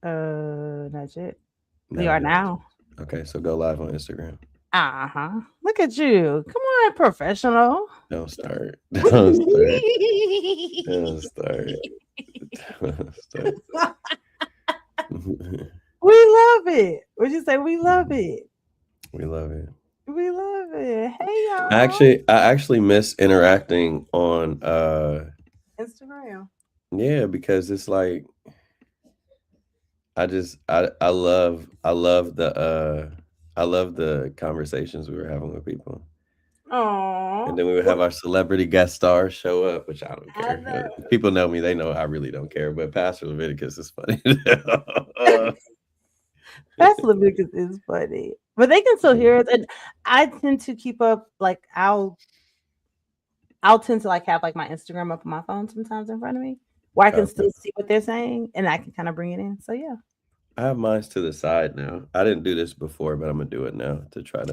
Not yet. We No, are not now. yet. Okay, so go live on Instagram. Uh-huh. Look at you. Come on, professional. Don't start. Don't start. We Don't start. Don't start. love it. What'd you say? We love it. We love it. We love it. Hey y'all. I actually miss interacting on Instagram. yeah, because it's like I love the conversations we were having with people. And Oh, then we would have our celebrity guest stars show up, which I don't I care. know. People know me; they know I really don't care. But Pastor Leviticus is funny. That's Leviticus is funny. But they can still hear it. And I tend to keep up like I'll tend to like have like my Instagram up on my phone sometimes in front of me where I can Okay. still see what they're saying and I can kind of bring it in. So yeah. I have mine to the side now. I didn't do this before, but I'm gonna do it now to try to.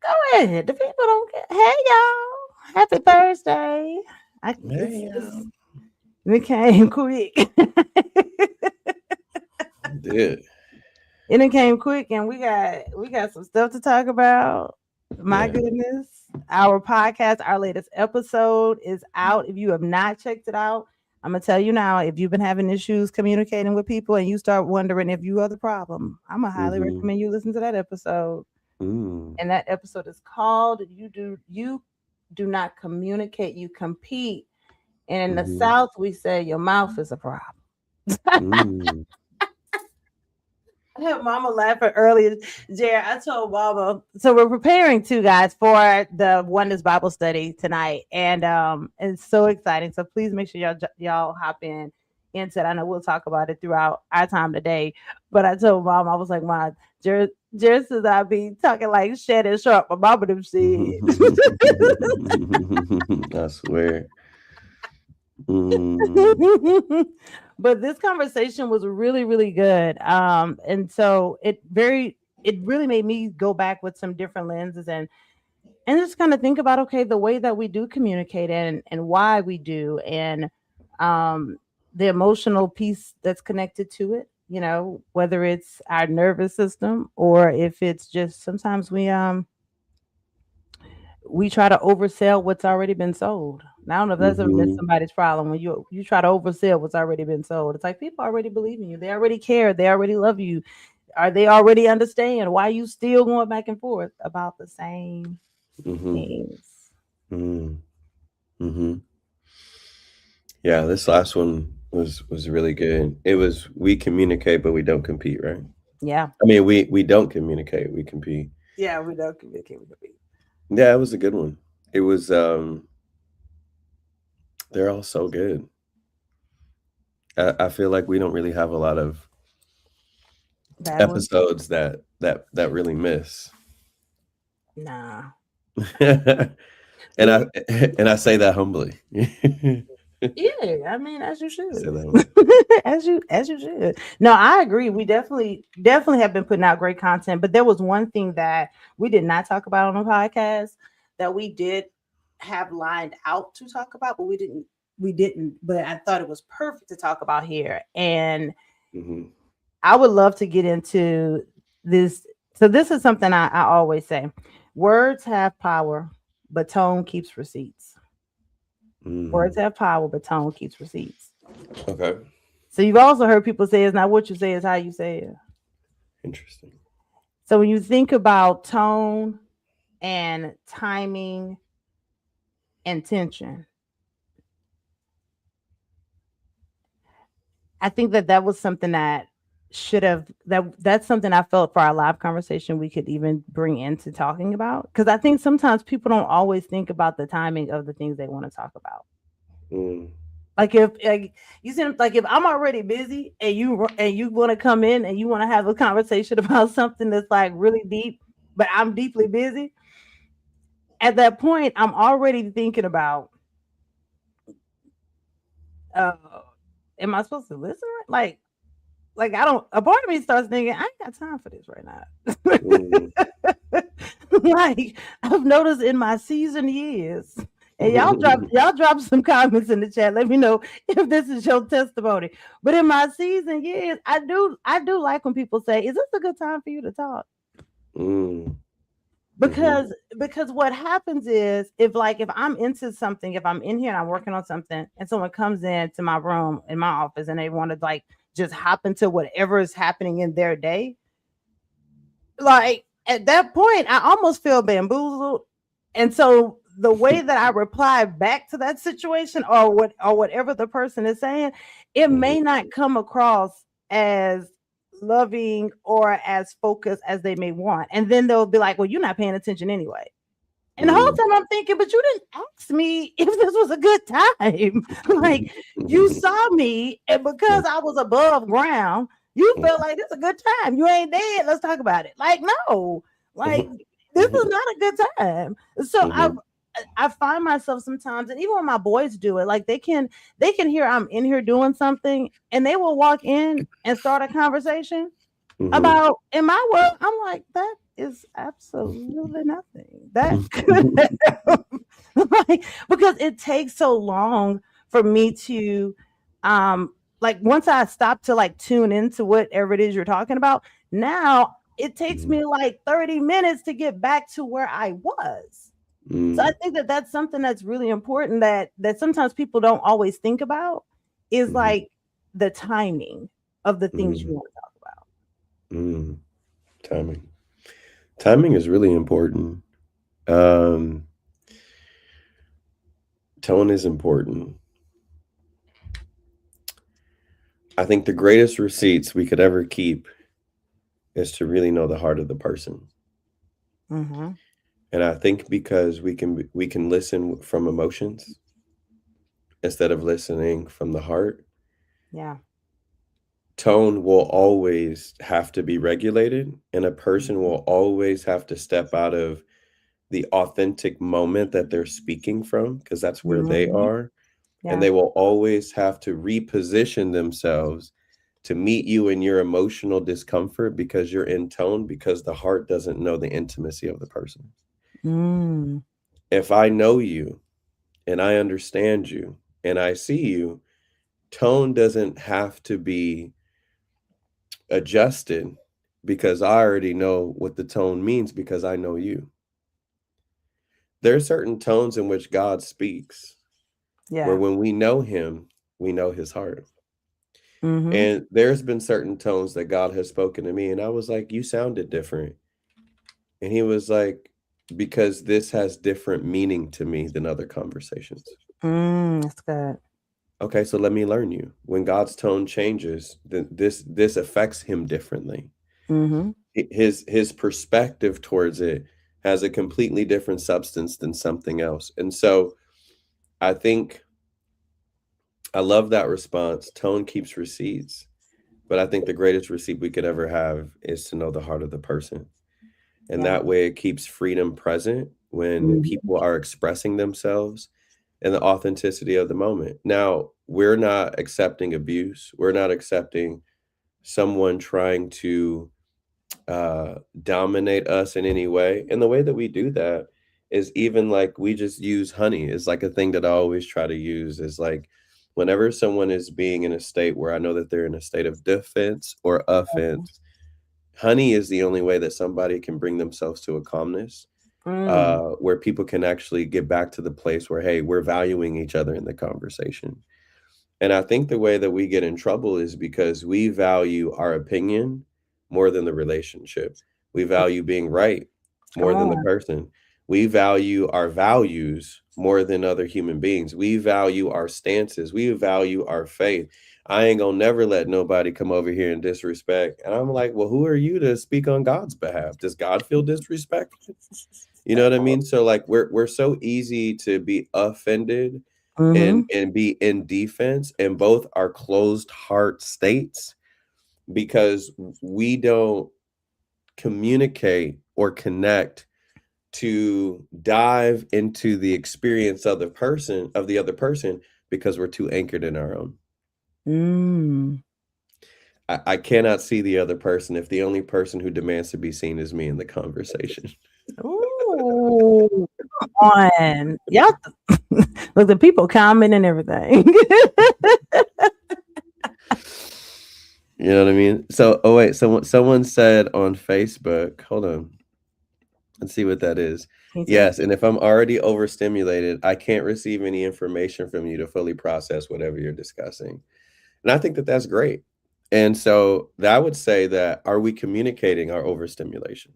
Go ahead. The people don't get hey y'all. Happy Thursday. Hey, It came quick. did. And it came quick and we got some stuff to talk about. My Yeah. goodness. Our podcast, our latest episode is out. If you have not checked it out, I'm gonna tell you now, if you've been having issues communicating with people and you start wondering if you are the problem, I'm gonna highly Mm-hmm. recommend you listen to that episode. Mm. And that episode is called You Do Not Communicate, You Compete. And in the Mm-hmm. South, we say your mouth is a problem. Mm. I had Mama laughing earlier, Jared. I told Mama, so we're preparing too, guys, for the Oneness Bible Study tonight, and it's so exciting. So please make sure y'all hop into it. I know we'll talk about it throughout our time today, but I told Mom, I was like, Mom, Jared says I be talking like shit and sharp, but Mama them said. I swear. Mm. But this conversation was really really good, and so it really made me go back with some different lenses and just kind of think about, okay, the way that we do communicate and why we do, and um the emotional piece that's connected to it, whether it's our nervous system or if it's just sometimes we try to oversell what's already been sold. Now, I don't know if that's ever been Mhm. somebody's problem when you try to oversell what's already been sold. It's like people already believe in you. They already care. They already love you. Are they already understand why you still going back and forth about the same Mhm. things? Mm. Mhm. Yeah, this last one was really good. It was we communicate, but we don't compete, right? Yeah. I mean, we don't communicate, we compete. Yeah, we don't communicate with people. Yeah, it was a good one. It was they're all so good. I feel like we don't really have a lot of Bad ones? episodes that really miss. Nah. and I We and I say that humbly. Yeah, I mean, as you Say should. that humbly. As you should. No, I agree. We definitely have been putting out great content, but there was one thing that we did not talk about on the podcast that we did have lined out to talk about, but we didn't, but I thought it was perfect to talk about here. And Hmm. I would love to get into this. So this is something I always say. Words have power, but tone keeps receipts. Mm. Words have power, but tone keeps receipts. Okay. So you've also heard people say it's not what you say, it's how you say it. Interesting. So when you think about tone and timing and tension, I think that was something that should have that's something I felt for our live conversation we could even bring into talking about, because I think sometimes people don't always think about the timing of the things they want to talk about. Mm. Like if like you said, like if I'm already busy and you want to come in and you want to have a conversation about something that's like really deep, but I'm deeply busy, at that point I'm already thinking about, uh am I supposed to listen? Like I don't, a part of me starts thinking, I ain't got time for this right Mm. now. Like I've noticed in my seasoned years And y'all drop some comments in the chat. Let me know if this is your testimony. But in my season years, I do like when people say, "Is this a good time for you to talk?" Mm, mhm, Because what happens is, if I'm into something, if I'm in here and I'm working on something, and someone comes into my room in my office and they want to like just hop into whatever is happening in their day, like at that point, I almost feel bamboozled. And so the way that I reply back to that situation, or whatever the person is saying, it mhm, may not come across as loving or as focused as they may want. And then they'll be like, "Well, you're not paying attention anyway." And the whole mm, time I'm thinking, but you didn't ask me if this was a good time. Like, you saw me, and because I was above ground, you mhm, felt like this is a good time. You ain't dead. Let's talk about it. Like, no, like mhm, this is mhm, not a good time. So mhm, I find myself sometimes, and even when my boys do it, like they can hear I'm in here doing something, and they will walk in and start a conversation mhm, about in my world. I'm like, that is absolutely nothing. That could mhm, like, because it takes so long for me to like once I stop to like tune into whatever it is you're talking about, now it takes mhm, me like 30 minutes to get back to where I was. So I mm, think that that's something that's really important that sometimes people don't always think about, is mhm, like the timing of the things you mm, want to talk about. mm. Timing. Timing is really important. Um, Tone is important. I think the greatest receipts we could ever keep is to really know the heart of the person. Mm-hmm. And I think because we can listen from emotions instead of listening from the heart, Yeah. tone will always have to be regulated, and a person Mhm. will always have to step out of the authentic moment that they're speaking from, because that's where they Mhm. are. And Yeah. they will always have to reposition themselves to meet you in your emotional discomfort because you're in tone, because the heart doesn't know the intimacy of the person. Mm. If I know you and I understand you and I see you, tone doesn't have to be adjusted because I already know what the tone means because I know you. There are certain tones in which God speaks where Yeah. when we know him, we know his heart. Mhm. And there's been certain tones that God has spoken to me, and I was like, "You sounded different." And he was like, "Because this has different meaning to me than other conversations." That's good. Okay, so let me learn you. When God's tone changes, then this affects him differently. Mhm. His perspective towards it has a completely different substance than something else. And so I think I love that response. Tone keeps receipts, but I think the greatest receipt we could ever have is to know the heart of the person. And Yeah. that way it keeps freedom present when Mhm. people are expressing themselves and the authenticity of the moment. Now, we're not accepting abuse. We're not accepting someone trying to dominate us in any way. And the way that we do that is even like we just use honey is like a thing that I always try to use is like whenever someone is being in a state where I know that they're in a state of defense or Mhm. offense, honey is the only way that somebody can bring themselves to a calmness Mm. where people can actually get back to the place where, hey, we're valuing each other in the conversation. And I think the way that we get in trouble is because we value our opinion more than the relationship. We value being right Come more than the on. person. We value our values more than other human beings. We value our stances. We value our faith. I ain't gonna never let nobody come over here and disrespect. And I'm like, well, who are you to speak on God's behalf? Does God feel disrespected? You know what I mean? So like we're so easy to be offended and Mhm. be in defense, and both are closed heart states because we don't communicate or connect to dive into the experience of the other person because we're too anchored in our own. Mm. I cannot see the other person if the only person who demands to be seen is me in the conversation. Ooh. Come on. Y'all. Look, the people comment and everything. You know what I mean? So, oh wait, someone said on Facebook, hold on, let's see what that is. Can you see? Yes, and if I'm already overstimulated, I can't receive any information from you to fully process whatever you're discussing. And I think that that's great. And so that would say that are we communicating our overstimulation?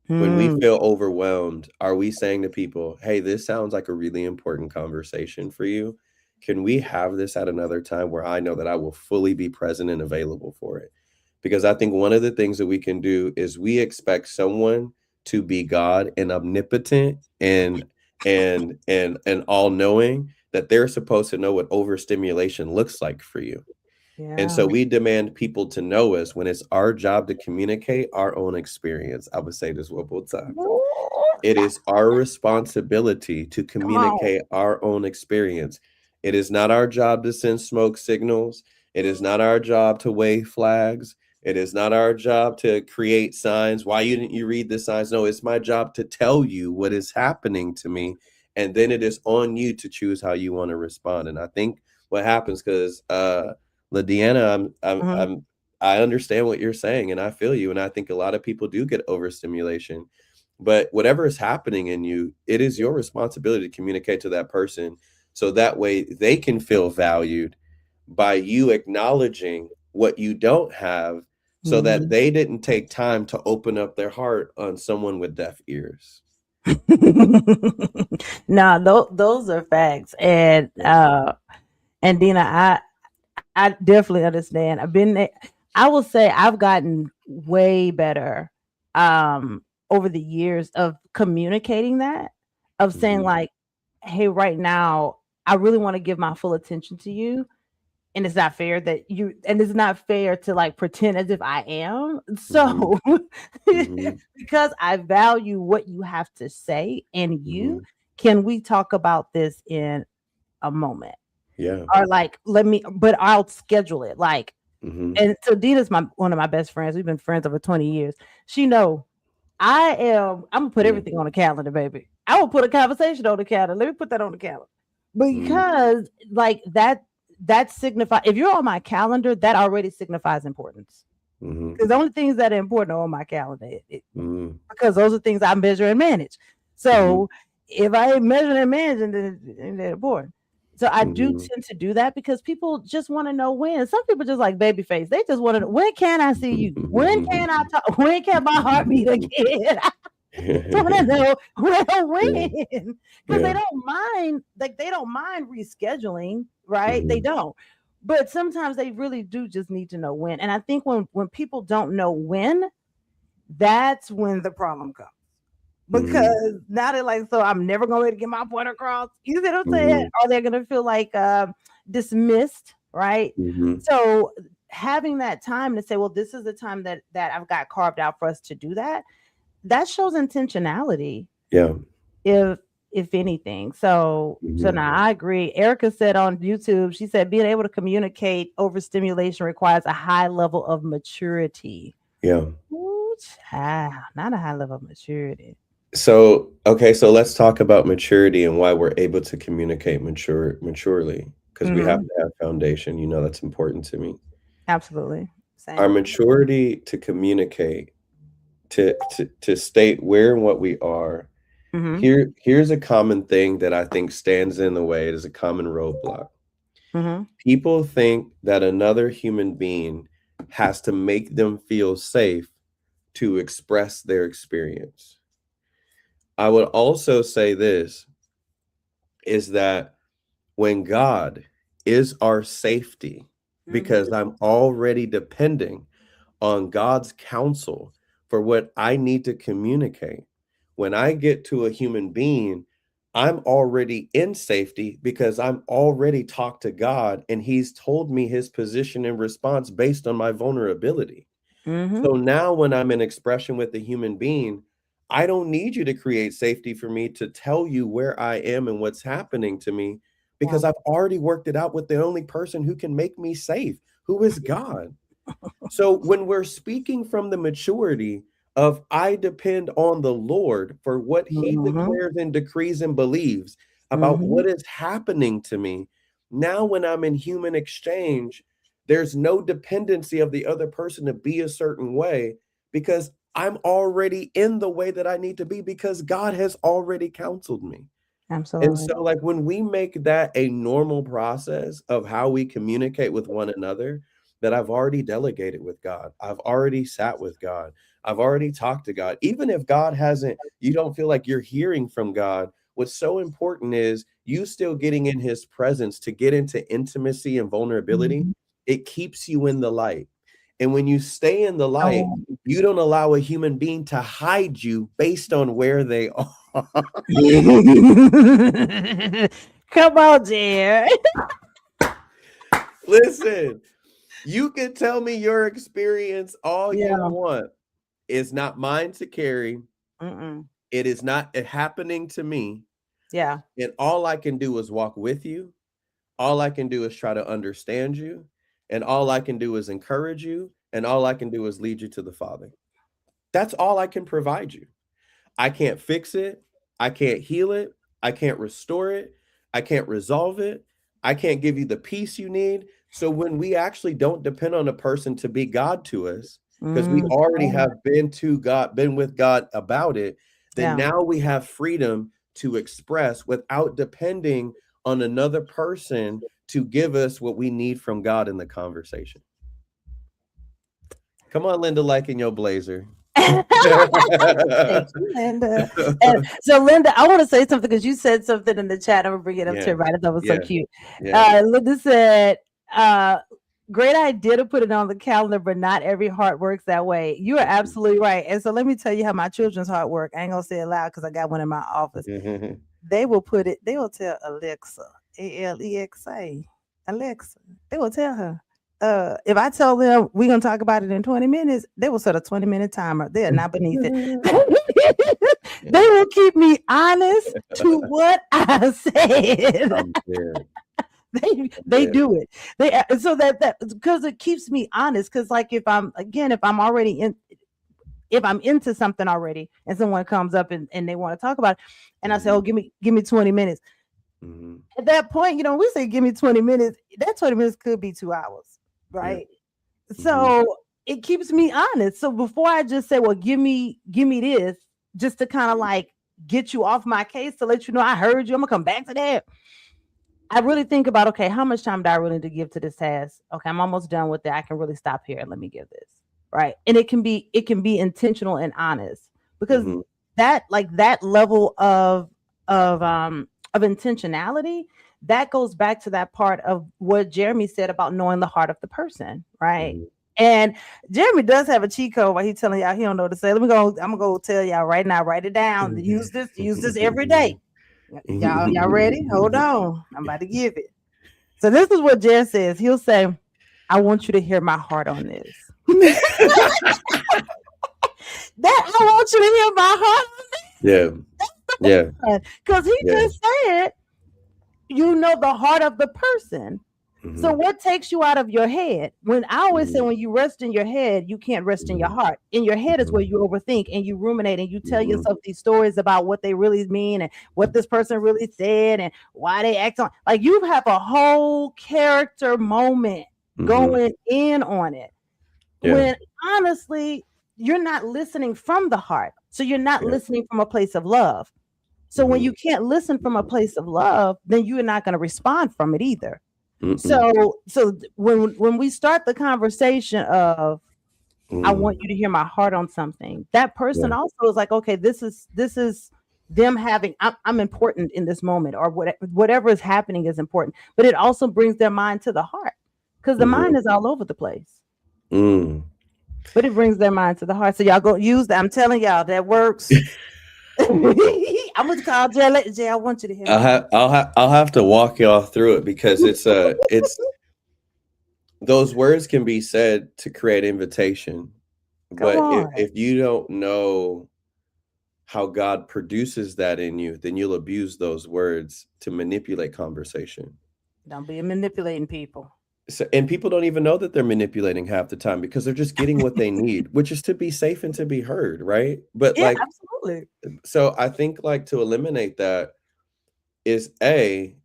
When we Mm, feel overwhelmed, are we saying to people, hey, this sounds like a really important conversation for you? Can we have this at another time where I know that I will fully be present and available for it? Because I think one of the things that we can do is we expect someone to be God and omnipotent and all knowing that they're supposed to know what overstimulation looks like for you. And yeah. so we demand people to know us when it's our job to communicate our own experience. I would say this one more time. Ooh, It is our responsibility to come on. communicate our own experience. It is not our job to send smoke signals. It is not our job to wave flags. It is not our job to create signs. Why didn't you read the signs? No, it's my job to tell you what is happening to me. And then it is on you to choose how you want to respond. And I think what happens because Ladiana, Mhm. I understand what you're saying and I feel you. And I think a lot of people do get overstimulation. But whatever is happening in you, it is your responsibility to communicate to that person so that way they can feel valued by you acknowledging what you don't have so that Mhm. they didn't take time to open up their heart on someone with deaf ears. Nah, those are facts, Yeah. and Dina, I definitely understand. I've been there. I will say I've gotten way better over the years of communicating that, of saying Mhm. like, hey, right now, I really want to give my full attention to you. And it's not fair that you and it's not fair to like pretend as if I am. Mhm. So Mhm. because I value what you have to say and you, Mhm. can we talk about this in a moment? Yeah. Or like let me but I'll schedule it. Like Mhm. and so Dina's my one of my best friends. We've been friends over 20 years. She know I'm gonna put Mhm. everything on the calendar, baby. I will put a conversation on the calendar. Let me put that on the calendar. Mhm. Because like that signify if you're on my calendar, that already signifies importance. Mhm. Because the only things that are important are on my calendar. Mhm. Because those are things I measure and manage. Mhm. So if I ain't measuring and managing, then it ain't that important. So I do Mhm. tend to do that because people just want to know when. Some people just like baby face. They just want to know when can I see you? When can I talk? When can my heart beat again? Want to know Yeah. when because Yeah. they don't mind like they don't mind rescheduling, right? They Mhm. don't, but sometimes they really do just need to know when. And I think when people don't know when, that's when the problem comes, Mhm. because now they're like, so I'm never gonna be able to get my point across. You see what I'm saying? Mhm. Or they're gonna feel like dismissed, right? Mhm. So having that time to say, well, this is the time that I've got carved out for us to do that, that shows intentionality, Yeah. if anything. So Mhm. now I agree. Erica said on YouTube, she said being able to communicate overstimulation requires a high level of maturity. Yeah. Ooh, child, not a high level of maturity. So, okay, so let's talk about maturity and why we're able to communicate maturely because we have Hmm. to have foundation. You know, that's important to me. Absolutely. Our Same. maturity to communicate, to state where and what we are. Hmm. Here's a common thing that I think stands in the way. It is a common roadblock. Hmm. People think that another human being has to make them feel safe to express their experience. I would also say this is that when God is our safety, Hmm. because I'm already depending on God's counsel for what I need to communicate. When I get to a human being, I'm already in safety because I'm already talked to God and he's told me his position and response based on my vulnerability. Hmm. So now when I'm in expression with a human being, I don't need you to create safety for me to tell you where I am and what's happening to me Yeah. because I've already worked it out with the only person who can make me safe, who is God. So when we're speaking from the maturity of I depend on the Lord for what he Hmm. declares and decrees and believes, about Mm-hmm. what is happening to me. Now, when I'm in human exchange, there's no dependency of the other person to be a certain way because I'm already in the way that I need to be because God has already counseled me. And Absolutely. so, like, when we make that a normal process of how we communicate with one another, that I've already delegated with God, I've already sat with God, I've already talked to God. Even if God hasn't, you don't feel like you're hearing from God. What's so important is you still getting in his presence to get into intimacy and vulnerability. Mhm. It keeps you in the light. And when you stay in the light, So you don't allow a human being to hide you based on where they are. come on, dear. Listen, you can tell me your experience all you Yeah. want. It's not mine to carry. Mm-mm. It is not happening to me. Yeah. And all I can do is walk with you. All I can do is try to understand you. And all I can do is encourage you. And all I can do is lead you to the Father. That's all I can provide you. I can't fix it. I can't heal it. I can't restore it. I can't resolve it. I can't give you the peace you need. So when we actually don't depend on a person to be God to us, because we Mm, already come on. have been to God, been with God about it, then Yeah. now we have freedom to express without depending on another person to give us what we need from God in the conversation. Come on, Linda, like in your blazer. Thank you, Linda. And so, Linda, I want to say something because you said something in the chat. I'm gonna bring it up to Yeah, everybody. That was so yeah, cute. yeah. Linda said, uh, "Great idea to put it on the calendar, but not every heart works that way." You are absolutely right. And so, let me tell you how my children's heart work. I ain't gonna say it loud because I got one in my office. They will put it. They will tell Alexa, Alexa, Alexa. They will tell her. If I tell them we're gonna talk about it in 20 minutes, they will set a 20-minute timer. They are not beneath it. They Yeah, will keep me honest to what I said. I'm dead. I'm They dead. do it. They so that because it keeps me honest. Because like if I'm already in if I'm into something already and someone comes up and they want to talk about it, and I say, oh, Mhm, give me 20 minutes. mhm. At that point, we say give me 20 minutes. That 20 minutes could be 2 hours, Yeah, right? mhm, So it keeps me honest. So before I just say, well, give me this, just to kind of like get you off my case to let you know I heard you. I'm gonna come back to that. I really think about, okay, how much time do I really need to give to this task? Okay, I'm almost done with it. I can really stop here and let me give this. Right. And it can be intentional and honest because mhm. that level of intentionality that goes back to that part of what Jeremy said about knowing the heart of the person, right? Mhm. And Jeremy does have a cheat code while he's telling y'all he don't know what to say. Let me go. I'm gonna go tell y'all right now. Write it down. Use this every day. Y'all ready? Hold on. I'm about to give it. So this is what Jer says. He'll say, I want you to hear my heart on this. That I want you to hear my heart Yeah, yeah, on this. Because he yeah. just said, you know the heart of the person. So Mhm, what takes you out of your head? When I always say mhm, when you rest in your head, you can't rest in your mhm, heart. In your head is mhm, where you overthink and you ruminate and you tell mhm, yourself these stories about what they really mean and what this person really said and why they act on like you have a whole character moment mhm. going in on it. Yeah, When honestly, you're not listening from the heart. So you're not yeah. listening from a place of love. So when Mhm, you can't listen from a place of love, then you're not going to respond from it either. mm-mm, So when we start the conversation of I want mm. you to hear my heart on something, that person Yeah, also is like, okay, this is them having I'm important in this moment, or whatever is happening is important. But it also brings their mind to the heart because the mhm, mind is all over the place. mm. But it brings their mind to the heart. So y'all go use that. I'm telling y'all that works. I'm gonna call Jay. Jay, I want you to hear my heart. I'll have to walk y'all through it because it's those words can be said to create invitation, Come but on. if you don't know how God produces that in you, then you'll abuse those words to manipulate conversation. Don't be manipulating people. So, and people don't even know that they're manipulating half the time because they're just getting what they need, which is to be safe and to be heard, right? But Yeah, like, absolutely. so I think like to eliminate that, is A,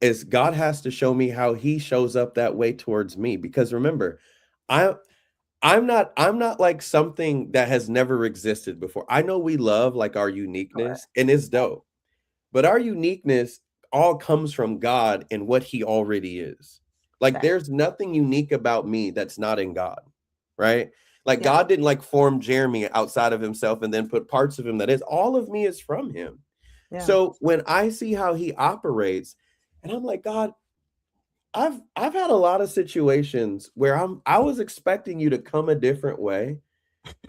is God has to show me how he shows up that way towards me. Because remember, I I'm not like something that has never existed before. I know we love like our Correct. uniqueness and it's dope. But our uniqueness all comes from God and what he already is. Like That. there's nothing unique about me that's not in God, right? Like Yeah. God didn't like form Jeremy outside of himself and then put parts of him that is. All of me is from him. Yeah. So when I see how he operates, and I'm like, God, I've had a lot of situations where I was expecting you to come a different way,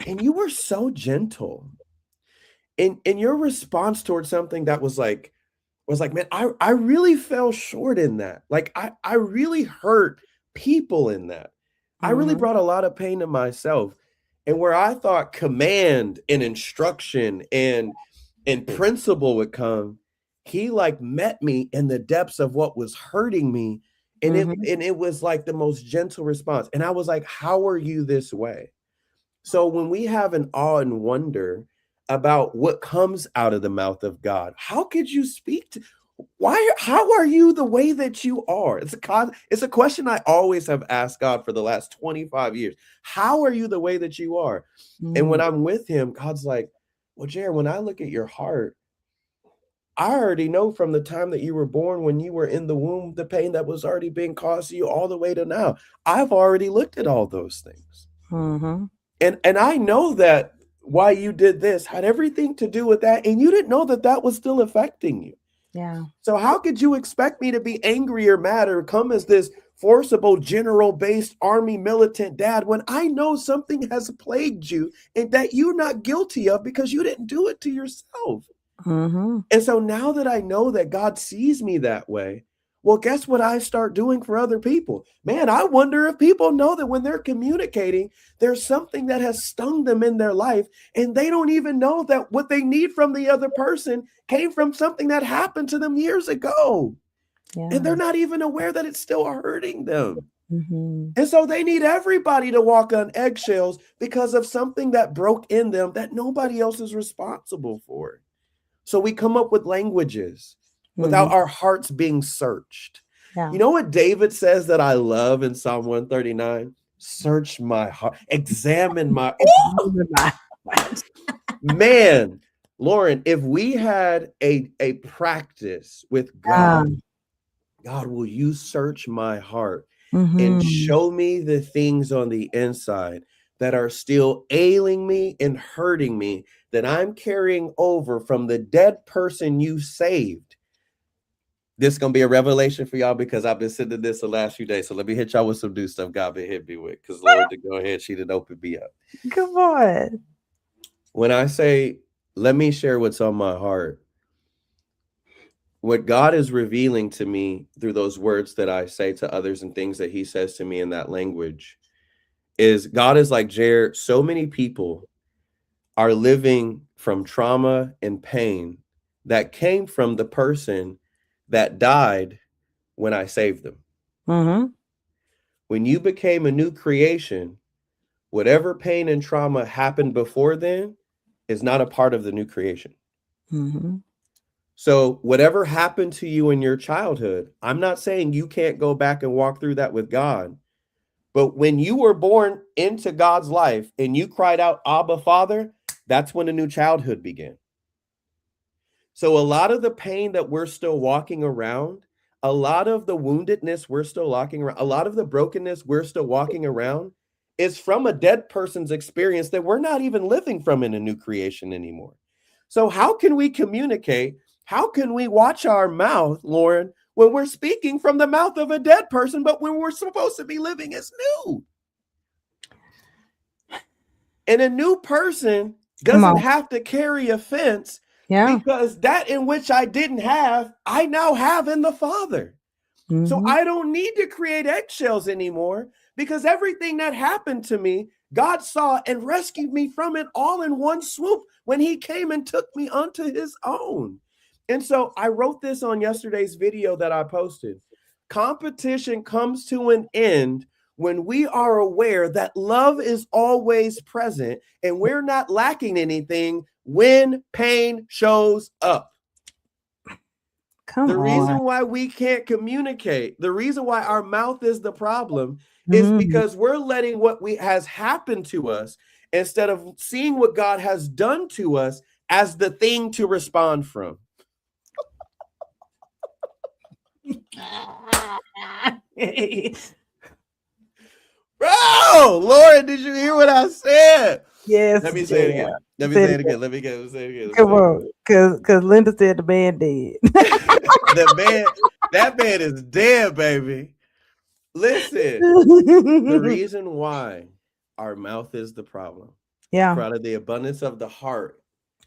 and you were so gentle. In your response towards something that was like, man, I really fell short in that. Like I really hurt people in that. I really Mm-hmm. brought a lot of pain to myself. And where I thought command and instruction and principle would come, he like met me in the depths of what was hurting me. And it Mm-hmm. and it was like the most gentle response. And I was like, how are you this way? So when we have an awe and wonder about what comes out of the mouth of God, how could you speak to why how are you the way that you are? It's a question I always have asked God for the last 25 years. How are you the way that you are? And when Mm-hmm. I'm with him, God's like, well, Jared, when I look at your heart, I already know from the time that you were born, when you were in the womb, the pain that was already being caused to you all the way to now. I've already looked at all those things. Mm-hmm. And I know that why you did this had everything to do with that, and you didn't know that that was still affecting you. Yeah. So how could you expect me to be angry or mad or come as this forcible general-based army militant dad when I know something has plagued you and that you're not guilty of because you didn't do it to yourself? Mm-hmm. And so now that I know that God sees me that way, well, guess what I start doing for other people? Man, I wonder if people know that when they're communicating, there's something that has stung them in their life, and they don't even know that what they need from the other person came from something that happened to them years ago. And Yeah. they're not even aware that it's still hurting them. Mm-hmm. And so they need everybody to walk on eggshells because of something that broke in them that nobody else is responsible for. So we come up with languages Mm-hmm. without our hearts being searched. Yeah. You know what David says that I love in Psalm 139? Search my heart, examine my man. Lauren, if we had a practice with Yeah. God, God, will you search my heart and Mm-hmm. show me the things on the inside that are still ailing me and hurting me that I'm carrying over from the dead person you saved? This is gonna be a revelation for y'all because I've been sitting in this the last few days. So let me hit y'all with some new stuff God been hitting me with. Because Lord, to go ahead, she didn't open me up. Come on. When I say, let me share what's on my heart, what God is revealing to me through those words that I say to others and things that He says to me in that language is God is like, Jared, so many people are living from trauma and pain that came from the person that died when I saved them. Mm-hmm. When you became a new creation, whatever pain and trauma happened before then is not a part of the new creation. Mm-hmm. So, whatever happened to you in your childhood, I'm not saying you can't go back and walk through that with God. But when you were born into God's life and you cried out, Abba, Father, that's when a new childhood began. So, a lot of the pain that we're still walking around, a lot of the woundedness we're still walking around, a lot of the brokenness we're still walking around is from a dead person's experience that we're not even living from in a new creation anymore. So, how can we communicate? How can we watch our mouth, Lauren, when we're speaking from the mouth of a dead person, but when we're supposed to be living as new? And a new person Come doesn't on. have to carry offense Yeah. because that in which I didn't have, I now have in the Father. So Mm-hmm. I don't need to create eggshells anymore because everything that happened to me, God saw and rescued me from it all in one swoop when He came and took me unto His own. And so I wrote this on yesterday's video that I posted. Competition comes to an end when we are aware that love is always present and we're not lacking anything when pain shows up. Come The on. reason why we can't communicate, the reason why our mouth is the problem is Mhm. because we're letting what we has happened to us instead of seeing what God has done to us as the thing to respond from. Bro, Lord, did you hear what I said? Yes, Let me say it yeah. again. Let me Say it say it again. again. Let me get. Let me say it again. Let me Come say it on, cause Linda said the man dead. again. The man, that man is dead, baby. Listen, the reason why our mouth is the problem, Yeah, for out of the abundance of the heart,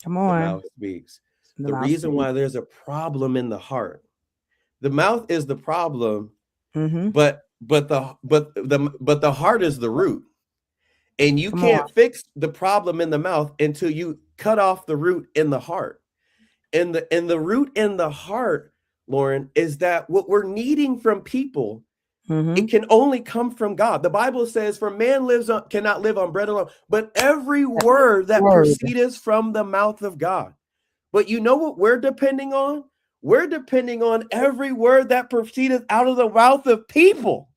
come the on. mouth speaks. The The mouse reason speak. why there's a problem in the heart, the mouth is the problem, Mm-hmm. but the heart is the root. And you Come on. can't fix the problem in the mouth until you cut off the root in the heart. And the root in the heart, Lauren, is that what we're needing from people, Mm-hmm. it can only come from God. The Bible says, "For man cannot live on bread alone, but every word that Word. proceedeth from the mouth of God." But you know what we're depending on? We're depending on every word that proceedeth out of the mouth of people,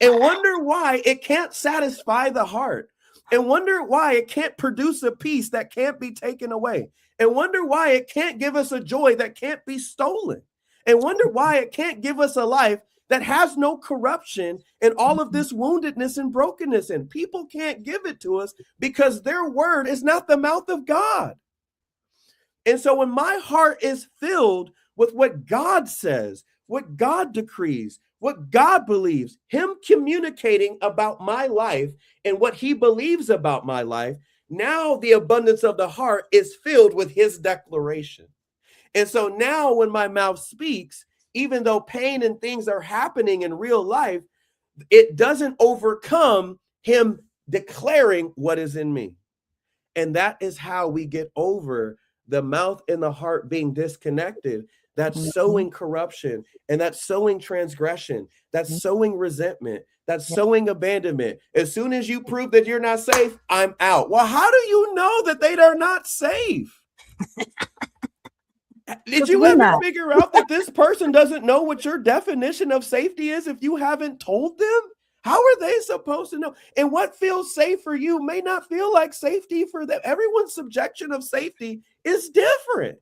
and wonder why it can't satisfy the heart, and wonder why it can't produce a peace that can't be taken away, and wonder why it can't give us a joy that can't be stolen, and wonder why it can't give us a life that has no corruption and all of this woundedness and brokenness in. People can't give it to us because their word is not the mouth of God. And so when my heart is filled with what God says, what God decrees, what God believes, Him communicating about my life and what He believes about my life, now the abundance of the heart is filled with His declaration. And so now when my mouth speaks, even though pain and things are happening in real life, it doesn't overcome Him declaring what is in me. And that is how we get over the mouth and the heart being disconnected. That's Mm-hmm. sowing corruption, and that's sowing transgression, that's sowing resentment, that's Yeah. sowing abandonment. As soon as you prove that you're not safe, I'm out. Well, how do you know that they are not safe? Did 'Cause you we're ever not. figure out that this person doesn't know what your definition of safety is if you haven't told them? How are they supposed to know? And what feels safe for you may not feel like safety for them. Everyone's subjection of safety is different.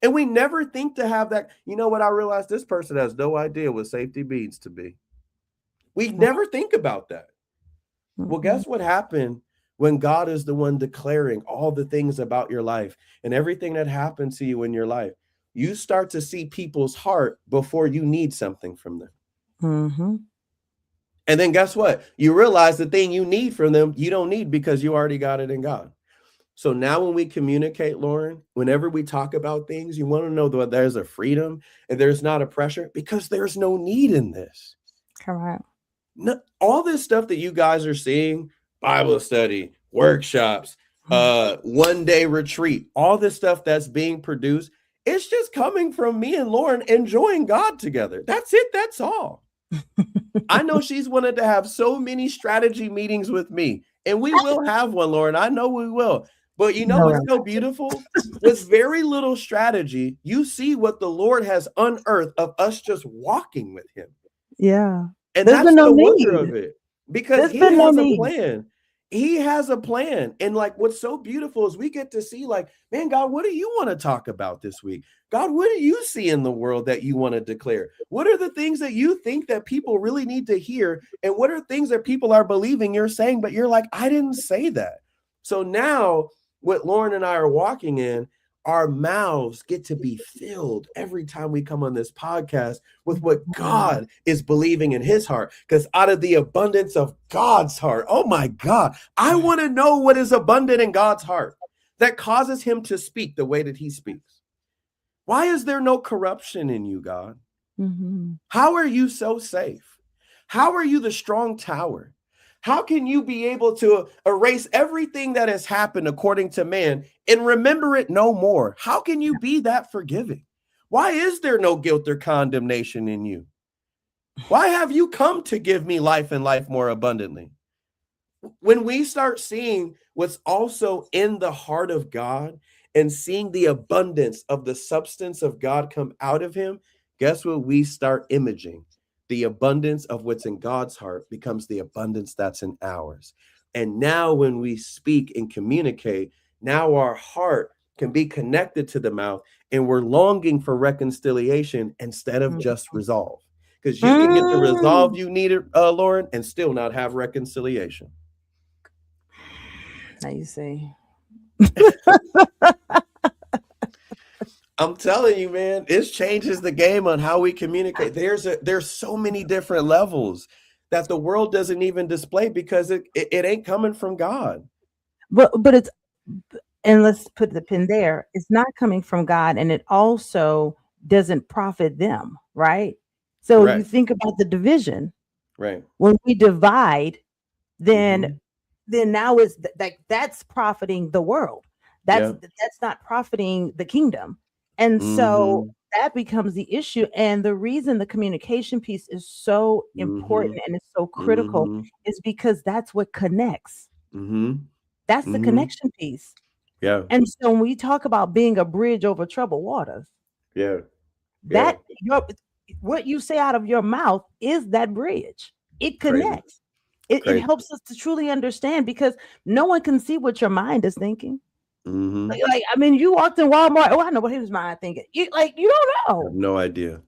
And we never think to have that. You know what? I realized this person has no idea what safety means to me. We never think about that. Well, Mm-hmm. guess what happened when God is the one declaring all the things about your life and everything that happens to you in your life? You start to see people's heart before you need something from them. Mm-hmm. And then guess what? You realize the thing you need from them, you don't need because you already got it in God. So now when we communicate, Lauren, whenever we talk about things, you want to know that there's a freedom and there's not a pressure because there's no need in this. Correct. No, all this stuff that you guys are seeing, Bible study, workshops, one day retreat, all this stuff that's being produced, it's just coming from me and Lauren enjoying God together. That's it. That's all. I know she's wanted to have so many strategy meetings with me, and we will have one, Lauren. I know we will. But you know No, what's so beautiful? With very little strategy, you see what the Lord has unearthed of us just walking with Him. yeah. And There's that's been no the wonder need. of it, because There's He been no has a need. plan. He has a plan. And like what's so beautiful is we get to see, like, man, God, what do you want to talk about this week? God, what do you see in the world that you want to declare? What are the things that you think that people really need to hear? And what are things that people are believing you're saying, but you're like, I didn't say that. So now what Lauren and I are walking in, our mouths get to be filled every time we come on this podcast with what Mhm. God is believing in His heart. Because out of the abundance of God's heart, oh my God, I want to know what is abundant in God's heart that causes Him to speak the way that He speaks. Why is there no corruption in you, God? Mhm. How are you so safe? How are you the strong tower? How can you be able to erase everything that has happened according to man and remember it no more? How can you be that forgiving? Why is there no guilt or condemnation in you? Why have you come to give me life and life more abundantly? When we start seeing what's also in the heart of God and seeing the abundance of the substance of God come out of him, guess what we start imaging? The abundance of what's in God's heart becomes the abundance that's in ours. And now when we speak and communicate, now our heart can be connected to the mouth, and we're longing for reconciliation instead of just resolve. Because you can get the resolve Mm. you needed, Lauren, and still not have reconciliation. Now you see. I'm telling you, man, it changes the game on how we communicate. There's so many different levels that the world doesn't even display because it ain't coming from God. But it's, and let's put the pin there. It's not coming from God, and it also doesn't profit them, right? So you Correct. think about the division. Right. When we divide, then Mm-hmm. now it's like that's profiting the world. Yeah. That's not profiting the kingdom. And so Mm-hmm. that becomes the issue. And the reason the communication piece is so Mm-hmm. important and it's so critical Mm-hmm. is because that's what connects. Mm-hmm. That's the Mm-hmm. connection piece. Yeah. And so when we talk about being a bridge over troubled waters, Yeah. Yeah. that your what you say out of your mouth is that bridge. It Crazy. connects. It Crazy. helps us to truly understand because no one can see what your mind is thinking. Mm-hmm. Like I mean, you walked in Walmart. Oh, I know what his mind thinking. You don't I have know. no idea.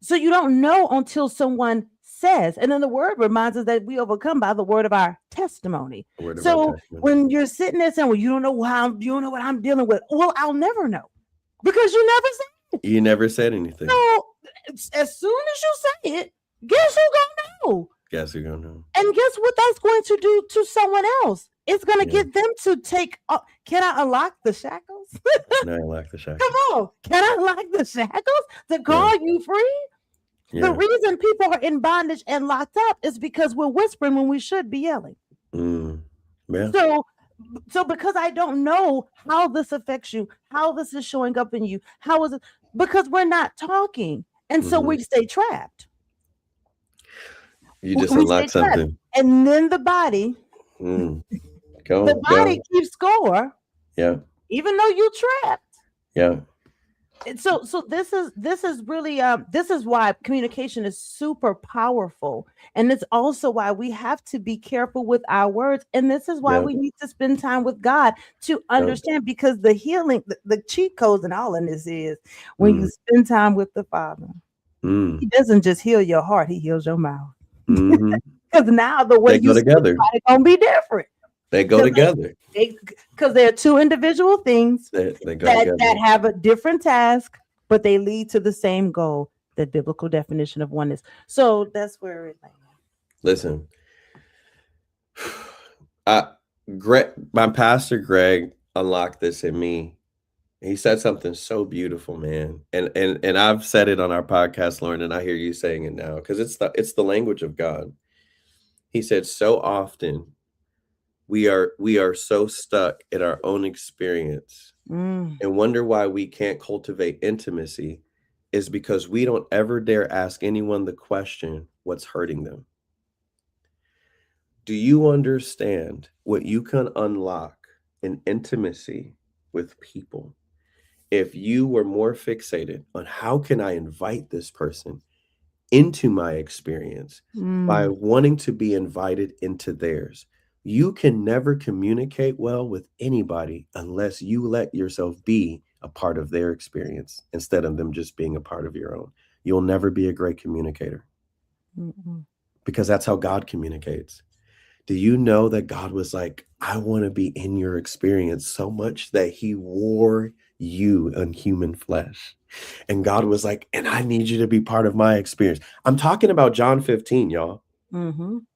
So you don't know until someone says. And then the word reminds us that we overcome by the word of our testimony. A word of our So testimony. when you're sitting there saying, well, you don't know what I'm dealing with. Well, I'll never know because you never said it. You never said anything. So as soon as you say it, guess who gonna know? Guess you're gonna know. And guess what that's going to do to someone else? It's going to Yeah. get them to take. Can I unlock the shackles? Now I like the shackles. Come on. Can I unlock the shackles to call you free? The Yeah. reason people are in bondage and locked up is because we're whispering when we should be yelling. Mm. Yeah. So because I don't know how this affects you, how this is showing up in you, how is it? Because we're not talking. And so Mm-hmm. we stay trapped. You just We stay unlocked trapped. something. And then the body Mm. The Go. body keeps score, Yeah. even though you trapped. Yeah. And so this is really this is why communication is super powerful, and it's also why we have to be careful with our words, and this is why Yeah. we need to spend time with God to Yeah. understand, because the healing, the cheat codes and all in this is when you Mm. spend time with the Father. Mm. He doesn't just heal your heart; he heals your mouth. Mm-hmm. Because now the way They you go speak together. about it gonna be different. They go together. Because they're two individual things They go that together. have a different task, but they lead to the same goal, the biblical definition of oneness. So that's where it lands. Listen, my pastor Greg unlocked this in me. He said something so beautiful, man. And I've said it on our podcast, Lauren, and I hear you saying it now because it's the language of God. He said so often we are so stuck in our own experience and wonder why we can't cultivate intimacy is because we don't ever dare ask anyone the question, what's hurting them? Do you understand what you can unlock in intimacy with people if you were more fixated on how can I invite this person into my experience by wanting to be invited into theirs? You can never communicate well with anybody unless you let yourself be a part of their experience instead of them just being a part of your own. You'll never be a great communicator because that's how God communicates. Do you know that God was like, I want to be in your experience so much that he wore you in human flesh? And God was like, and I need you to be part of my experience. I'm talking about John 15, y'all.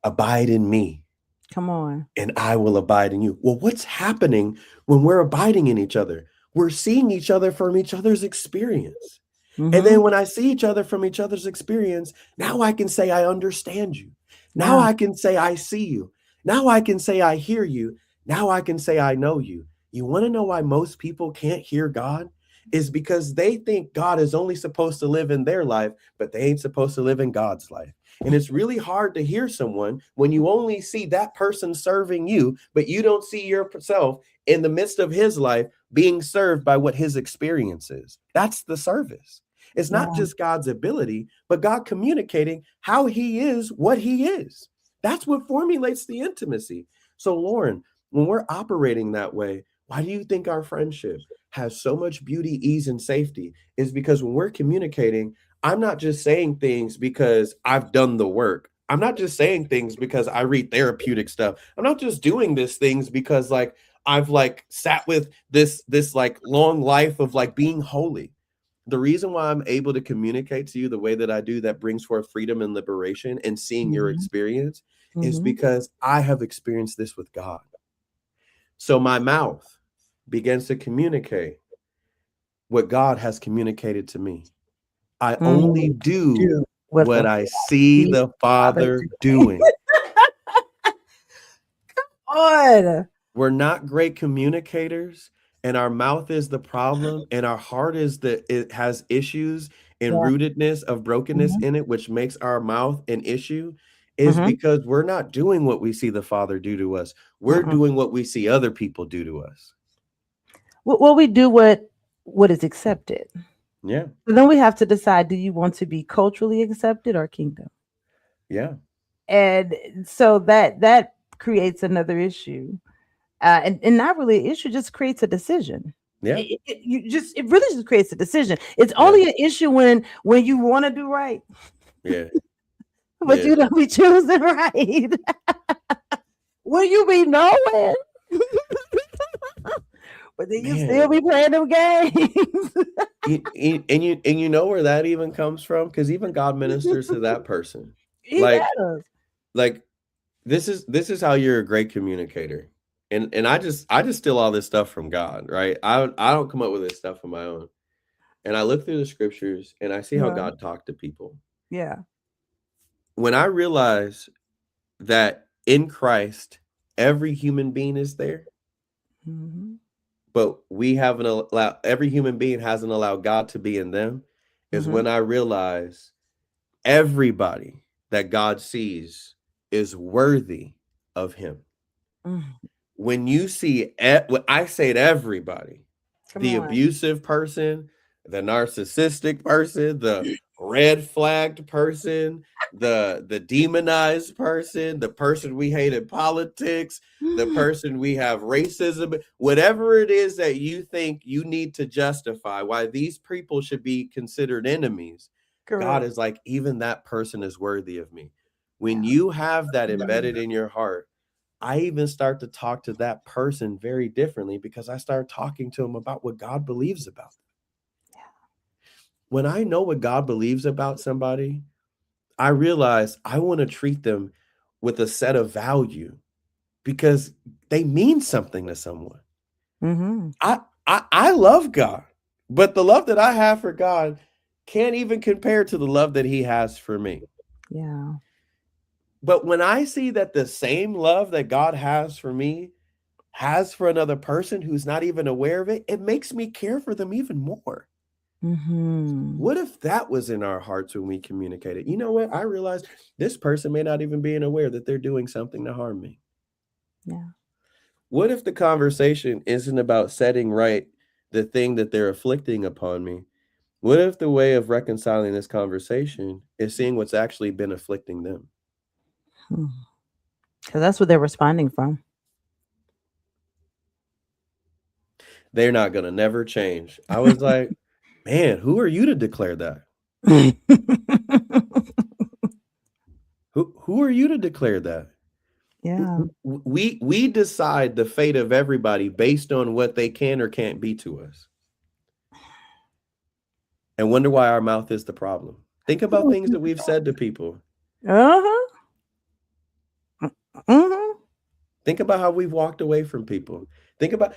Abide in me. Come on. And I will abide in you. Well, what's happening when we're abiding in each other? We're seeing each other from each other's experience. And then when I see each other from each other's experience, now I can say, I understand you. Now I can say, I see you. Now I can say, I hear you. Now I can say, I know you. You want to know why most people can't hear God? Is because they think God is only supposed to live in their life, but they ain't supposed to live in God's life. And it's really hard to hear someone when you only see that person serving you, but you don't see yourself in the midst of his life being served by what his experience is. That's the service. It's not Yeah. just God's ability, but God communicating how he is, what he is. That's what formulates the intimacy. So, Lauren, when we're operating that way, why do you think our friendship has so much beauty, ease, and safety? Is because when we're communicating, I'm not just saying things because I've done the work. I'm not just saying things because I read therapeutic stuff. I'm not just doing these things because like I've like sat with this like long life of like being holy. The reason why I'm able to communicate to you the way that I do that brings forth freedom and liberation and seeing your Mhm. experience is Mhm. because I have experienced this with God. So my mouth begins to communicate what God has communicated to me. I only Mm. do Do what what the I see see the Father Father do. doing. On. We're not great communicators, and our mouth is the problem, and our heart is the it has issues and Yeah. rootedness of brokenness Mhm. in it, which makes our mouth an issue, is Mhm. because we're not doing what we see the Father do to us. We're Mm-mm. doing what we see other people do to us. Well, we do what is accepted. Yeah, So then we have to decide: do you want to be culturally accepted or kingdom? yeah, And so that creates another issue, and not really an issue, just creates a decision. yeah, It really just creates a decision. It's yeah, only an issue when you want to do right, yeah, but yeah, you don't be choosing right. Will you be knowing? But then you still man. be playing them games. And you know where that even comes from, because even God ministers to that person. He Like does. like this is how you're a great communicator. And I just steal all this stuff from God, right? I don't come up with this stuff on my own. And I look through the scriptures and I see how Uh-huh. God talked to people. Yeah. When I realize that in Christ every human being is there, Hmm. but we haven't allowed every human being hasn't allowed God to be in them, is Hmm. when I realize everybody that God sees is worthy of him. Mm. When you see, when I say it, everybody, Come the on. abusive person, the narcissistic person, the red flagged person, the demonized person, the person we hate in politics, the person we have racism, whatever it is that you think you need to justify why these people should be considered enemies, God Correct. is like, even that person is worthy of me. When Yeah. you have that Mhm. embedded in your heart, I even start to talk to that person very differently because I start talking to them about what God believes about them. When I know what God believes about somebody, I realize I want to treat them with a set of value because they mean something to someone. Mhm. I love God, but the love that I have for God can't even compare to the love that he has for me. Yeah. But when I see that the same love that God has for me has for another person who's not even aware of it, it makes me care for them even more. Mhm. What if that was in our hearts when we communicated? You know what? I realized this person may not even be aware that they're doing something to harm me. Yeah. What if the conversation isn't about setting right the thing that they're afflicting upon me? What if the way of reconciling this conversation is seeing what's actually been afflicting them? Because that's what they're responding from. They're not going to never change. I was like, man, who are you to declare that? Who are you to declare that? Yeah. We decide the fate of everybody based on what they can or can't be to us, and wonder why our mouth is the problem. Think about things that we've said to people. Uh-huh. Mhm. Think about how we've walked away from people. Think about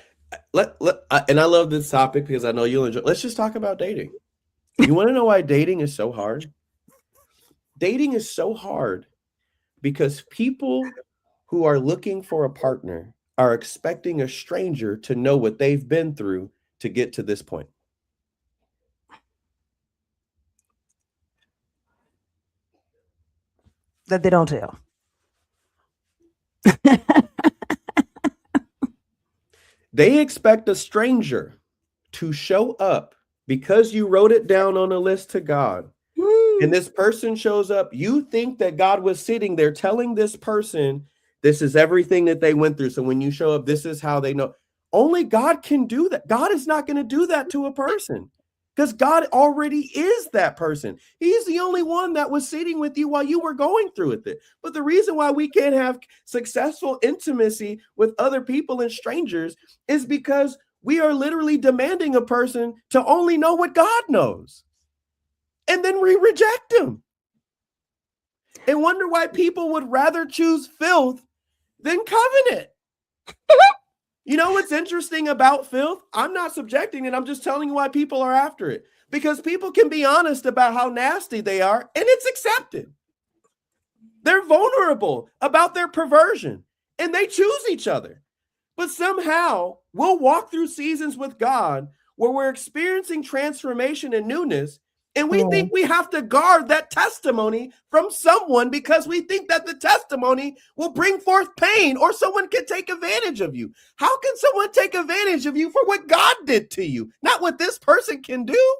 and I love this topic because I know you'll enjoy. Let's just talk about dating. You want to know why dating is so hard? Dating is so hard because people who are looking for a partner are expecting a stranger to know what they've been through to get to this point. that they don't tell. They expect a stranger to show up because you wrote it down on a list to God. And this person shows up. You think that God was sitting there telling this person, this is everything that they went through. So when you show up, this is how they know. Only God can do that. God is not going to do that to a person because God already is that person. He's the only one that was sitting with you while you were going through it. But the reason why we can't have successful intimacy with other people and strangers is because we are literally demanding a person to only know what God knows. And then we reject him and wonder why people would rather choose filth than covenant. You know what's interesting about filth? I'm not subjecting it. I'm just telling you why people are after it. Because people can be honest about how nasty they are, and it's accepted. They're vulnerable about their perversion, and they choose each other. But somehow, we'll walk through seasons with God where we're experiencing transformation and newness, and we think we have to guard that testimony from someone because we think that the testimony will bring forth pain or someone can take advantage of you. How can someone take advantage of you for what God did to you, not what this person can do?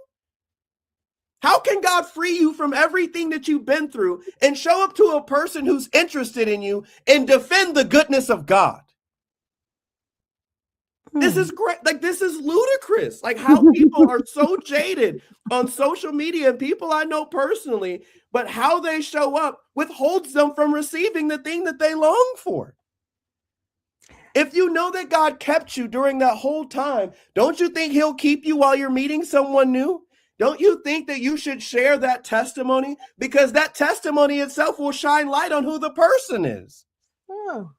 How can God free you from everything that you've been through and show up to a person who's interested in you and defend the goodness of God? This is great. Like, this is ludicrous. Like, how people are so jaded on social media, and people I know personally, but how they show up withholds them from receiving the thing that they long for. If you know that God kept you during that whole time, don't you think he'll keep you while you're meeting someone new? Don't you think that you should share that testimony? Because that testimony itself will shine light on who the person is. Oh,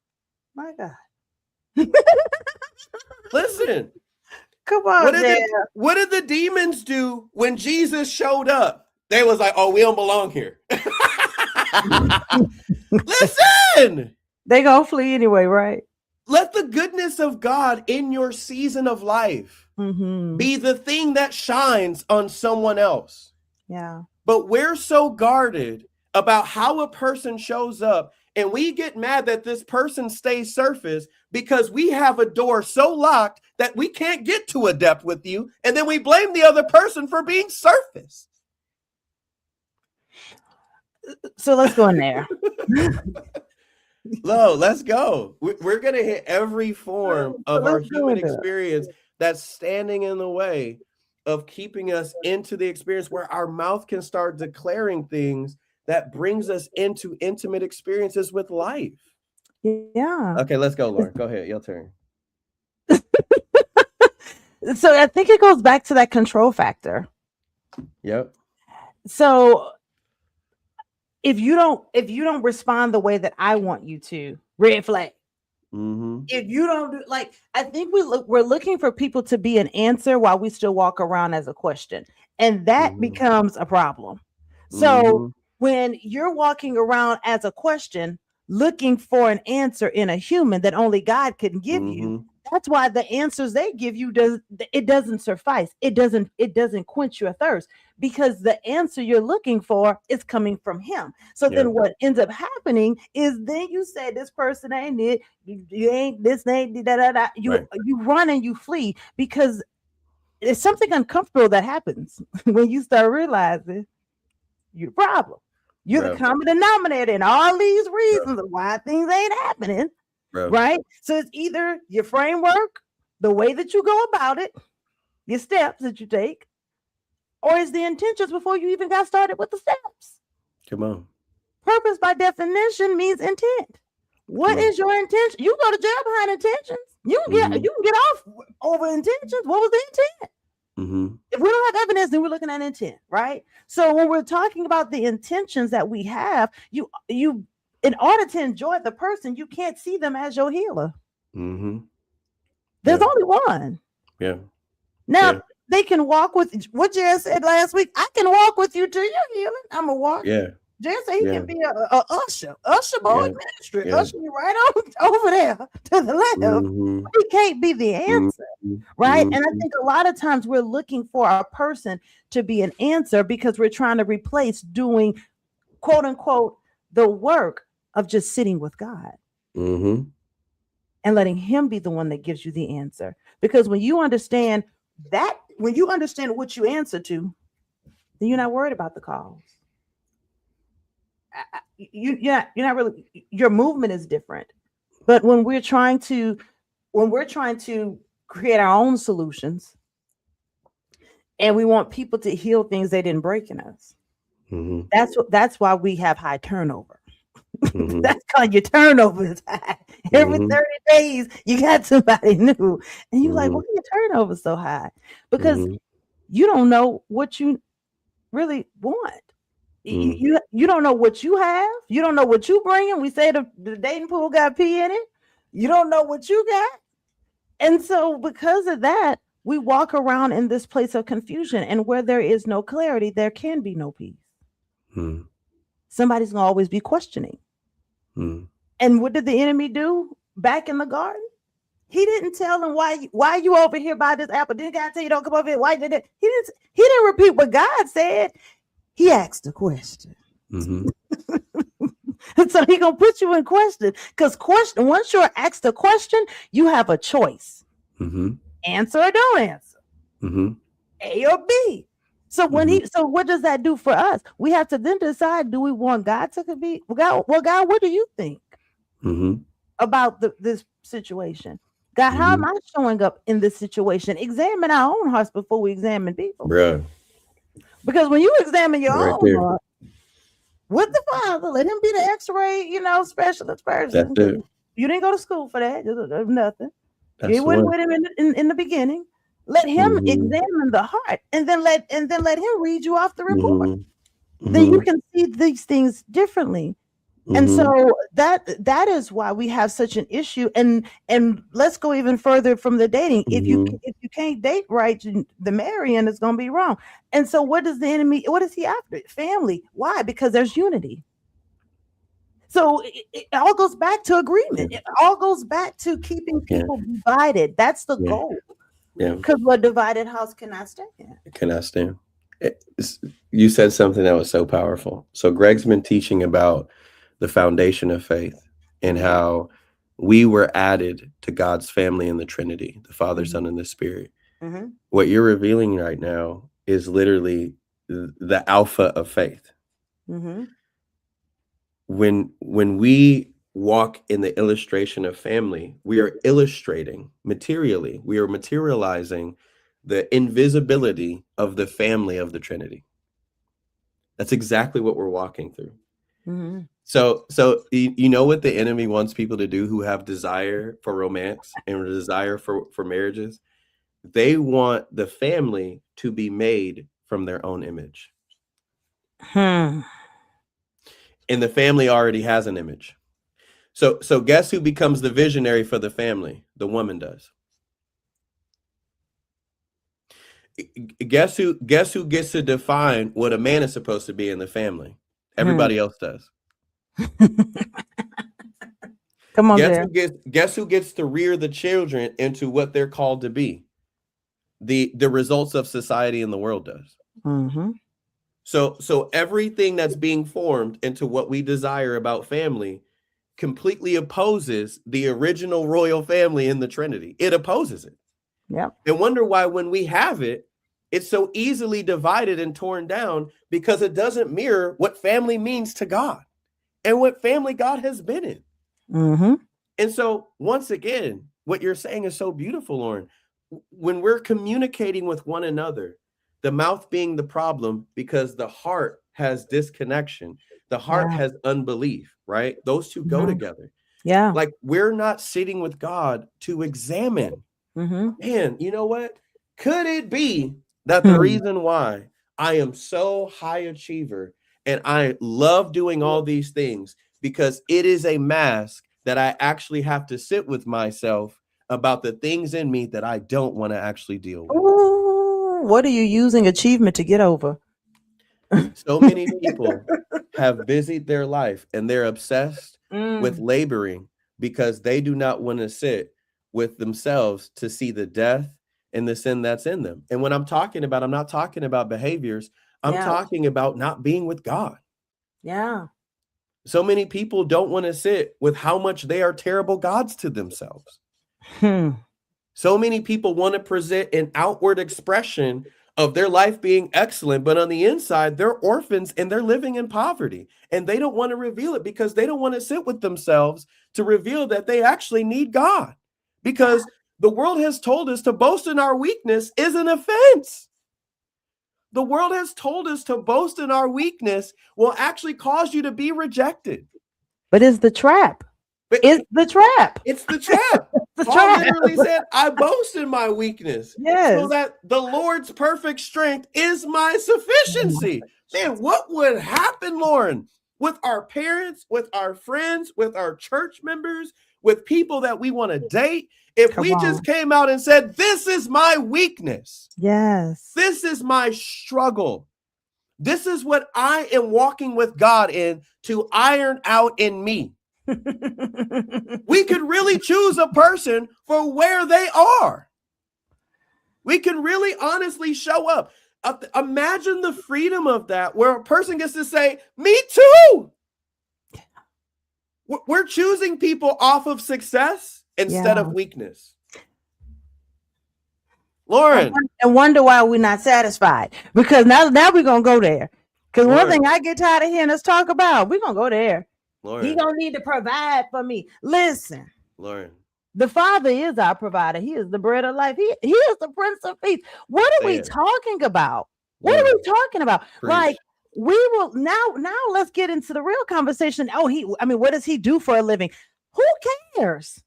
my God. Listen, come on, what did the demons do when Jesus showed up? They was like, oh, we don't belong here. Listen, they gonna flee anyway, right? Let the goodness of God in your season of life be the thing that shines on someone else. Yeah. But we're so guarded about how a person shows up, and we get mad that this person stays surface because we have a door so locked that we can't get to a depth with you. And then we blame the other person for being surface. So let's go in there. Let's go. We're going to hit every form of our human experience that's standing in the way of keeping us into the experience where our mouth can start declaring things that brings us into intimate experiences with life. Yeah. Okay, let's go, Lauren. Go ahead. Your turn. So I think it goes back to that control factor. Yep. So if you don't respond the way that I want you to, red flag. If you don't do, like, I think we're looking for people to be an answer while we still walk around as a question, and that becomes a problem. So when you're walking around as a question, looking for an answer in a human that only God can give you, that's why the answers they give you doesn't suffice. It doesn't quench your thirst, because the answer you're looking for is coming from him. So then what ends up happening is then you say this person ain't it, you ain't this ain't da da da. You run and you flee because there's something uncomfortable that happens when you start realizing you're the problem. You're the common denominator in all these reasons of why things ain't happening. Right? So it's either your framework, the way that you go about it, your steps that you take, or it's the intentions before you even got started with the steps. Come on. Purpose by definition means intent. What is your intention? You go to jail behind intentions. You can get off over intentions. What was the intent? If we don't have evidence, then we're looking at intent, right? So when we're talking about the intentions that we have, you in order to enjoy the person, you can't see them as your healer. There's only one. Now they can walk with what Jared said last week. I can walk with you to your healing. I'm a walk. Jared said he can be a usher boy ministry, usher you right over there to the left. He can't be the answer, right? And I think a lot of times we're looking for a person to be an answer because we're trying to replace doing, quote unquote, the work of just sitting with God Mm-hmm. and letting him be the one that gives you the answer. Because when you understand what you answer to, then you're not worried about the cause. You're not really, your movement is different. But when we're trying to create our own solutions and we want people to heal things they didn't break in us, Mm-hmm. that's why we have high turnover. Mm-hmm. That's called your turnover is high. Every Mm-hmm. 30 days, you got somebody new. And you're like, why Mm-hmm. are your turnover so high? Because Mm-hmm. you don't know what you really want. You don't know what you have. You don't know what you bringing. We say the dating pool got pee in it. You don't know what you got. And so because of that, we walk around in this place of confusion. And where there is no clarity, there can be no peace. Mm-hmm. Somebody's gonna always be questioning. Mm-hmm. And what did the enemy do back in the garden? He didn't tell them why you over here by this apple. Didn't God tell you don't come over here? Why did it? He didn't repeat what God said. He asked a question. Mm-hmm. So he gonna put you in question. Because once you're asked a question, you have a choice. Mm-hmm. Answer or don't answer. Mm-hmm. A or B. So Mm-hmm. so what does that do for us? We have to then decide, do we want God to be God, what do you think Mm-hmm. about this situation? God, how Mm-hmm. am I showing up in this situation? Examine our own hearts before we examine people. Bruh, Because when you examine your right own there. heart with the Father, let him be the x-ray, specialist That's person. it. You didn't go to school for that. Nothing. That's You the went one. with him in the beginning. Let him Mm-hmm. examine the heart and then let him read you off the report. Mm-hmm. Then you Mm-hmm. can see these things differently. And Mm-hmm. so that is why we have such an issue. And let's go even further from the dating. Mm-hmm. If you can't date right, the marrying is going to be wrong. And so what does the enemy? What is he after? Family. Why? Because there's unity. So it all goes back to Yeah. agreement. It all goes back to keeping Yeah. people divided. That's the Yeah. goal. Yeah. Because what divided house cannot stand. Can I stand? You said something that was so powerful. So Greg's been teaching about the foundation of faith and how we were added to God's family in the Trinity, the Father, Mhm. Son, and the Spirit. Mhm. What you're revealing right now is literally the alpha of faith. Mhm. When we walk in the illustration of family, we are illustrating materially, we are materializing the invisibility of the family of the Trinity. That's exactly what we're walking through. Mhm. So you know what the enemy wants people to do who have desire for romance and desire for marriages? They want the family to be made from their own image. Hmm. And the family already has an image. So guess who becomes the visionary for the family? The woman does. Guess who gets to define what a man is supposed to be in the family? Hmm. Everybody else does. Come on Guess there. who gets to rear the children into what they're called to be? The results of society and the world does. Mhm. So everything that's being formed into what we desire about family completely opposes the original royal family in the Trinity. It opposes it. Yep. And wonder why when we have it, it's so easily divided and torn down because it doesn't mirror what family means to God and what family God has been in. Mhm. And so, once again, what you're saying is so beautiful, Lauren. When we're communicating with one another, the mouth being the problem because the heart has disconnection, the heart Yeah. has unbelief, right? Those two go Mhm. together. Yeah. Like we're not sitting with God to examine. Mhm. Man, you know what? Could it be that the Hmm. reason why I am so high achiever and I love doing all these things because it is a mask that I actually have to sit with myself about the things in me that I don't want to actually deal with. Ooh, what are you using achievement to get over? So many people have busied their life and they're obsessed with Mm. laboring because they do not want to sit with themselves to see the death and the sin that's in them. And when I'm talking about, I'm not talking about behaviors, I'm Yeah. talking about not being with God. Yeah. So many people don't want to sit with how much they are terrible gods to themselves. So many people want to present an outward expression of their life being excellent, but on the inside, they're orphans and they're living in poverty. And they don't want to reveal it because they don't want to sit with themselves to reveal that they actually need God. Because the world has told us to boast in our weakness is an offense. The world has told us to boast in our weakness will actually cause you to be rejected. But it's the trap. It's the trap. It's the trap. Paul literally said, I boast in my weakness. Yes. So that the Lord's perfect strength is my sufficiency. Man, what would happen, Lauren, with our parents, with our friends, with our church members, with people that we want to date, if we just came out and said, this is my weakness. Yes. This is my struggle. This is what I am walking with God in to iron out in me. We could really choose a person for where they are. We can really honestly show up. Imagine the freedom of that, where a person gets to say, me too. We're choosing people off of success instead of weakness. Lauren. And wonder why we're not satisfied. Because now we're going to go there. Because one thing I get tired of hearing us talk about, we're going to go there. Lauren. He don't need to provide for me. Listen, Lauren. The Father is our provider. He is the bread of life. He is the Prince of Peace. What are we talking about? What are we talking about? Preach. Like we will now let's get into the real conversation. Oh, what does he do for a living? Who cares?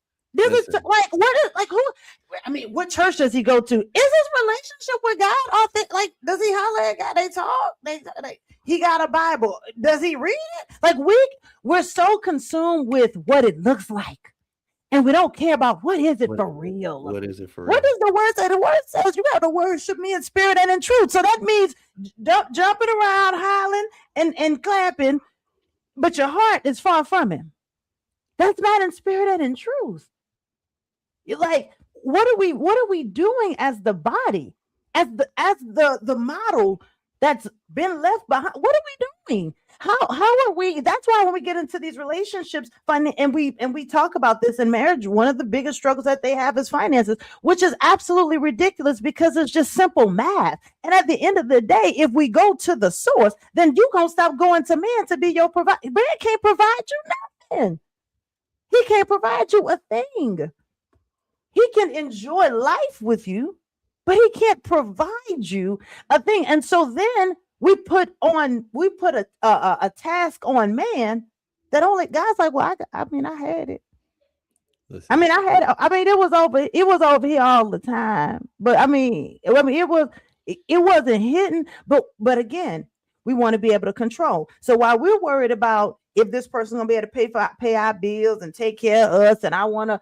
What church does he go to? Is his relationship with God authentic? Like, does he holler at God? They talk. He got a Bible. Does he read it? Like we're so consumed with what it looks like, and we don't care about what is it for real. What is it for real? What does the word say? The word says you got to worship me in spirit and in truth. So that means jumping around, hollering and clapping, but your heart is far from him. That's not in spirit and in truth. Like, what are we doing as the body, as the model that's been left behind? What are we doing? How are we? That's why when we get into these relationships, and we talk about this in marriage, one of the biggest struggles that they have is finances, which is absolutely ridiculous because it's just simple math. And at the end of the day, if we go to the source, then you're gonna stop going to man to be your provider. Man can't provide you nothing. He can't provide you a thing. He can enjoy life with you, but he can't provide you a thing. And so then we put a task on man that only God's like, well, I had it. Listen. It was over here all the time. But it wasn't hidden. But again, we want to be able to control. So while we're worried about if this person's gonna be able to pay our bills and take care of us, and I wanna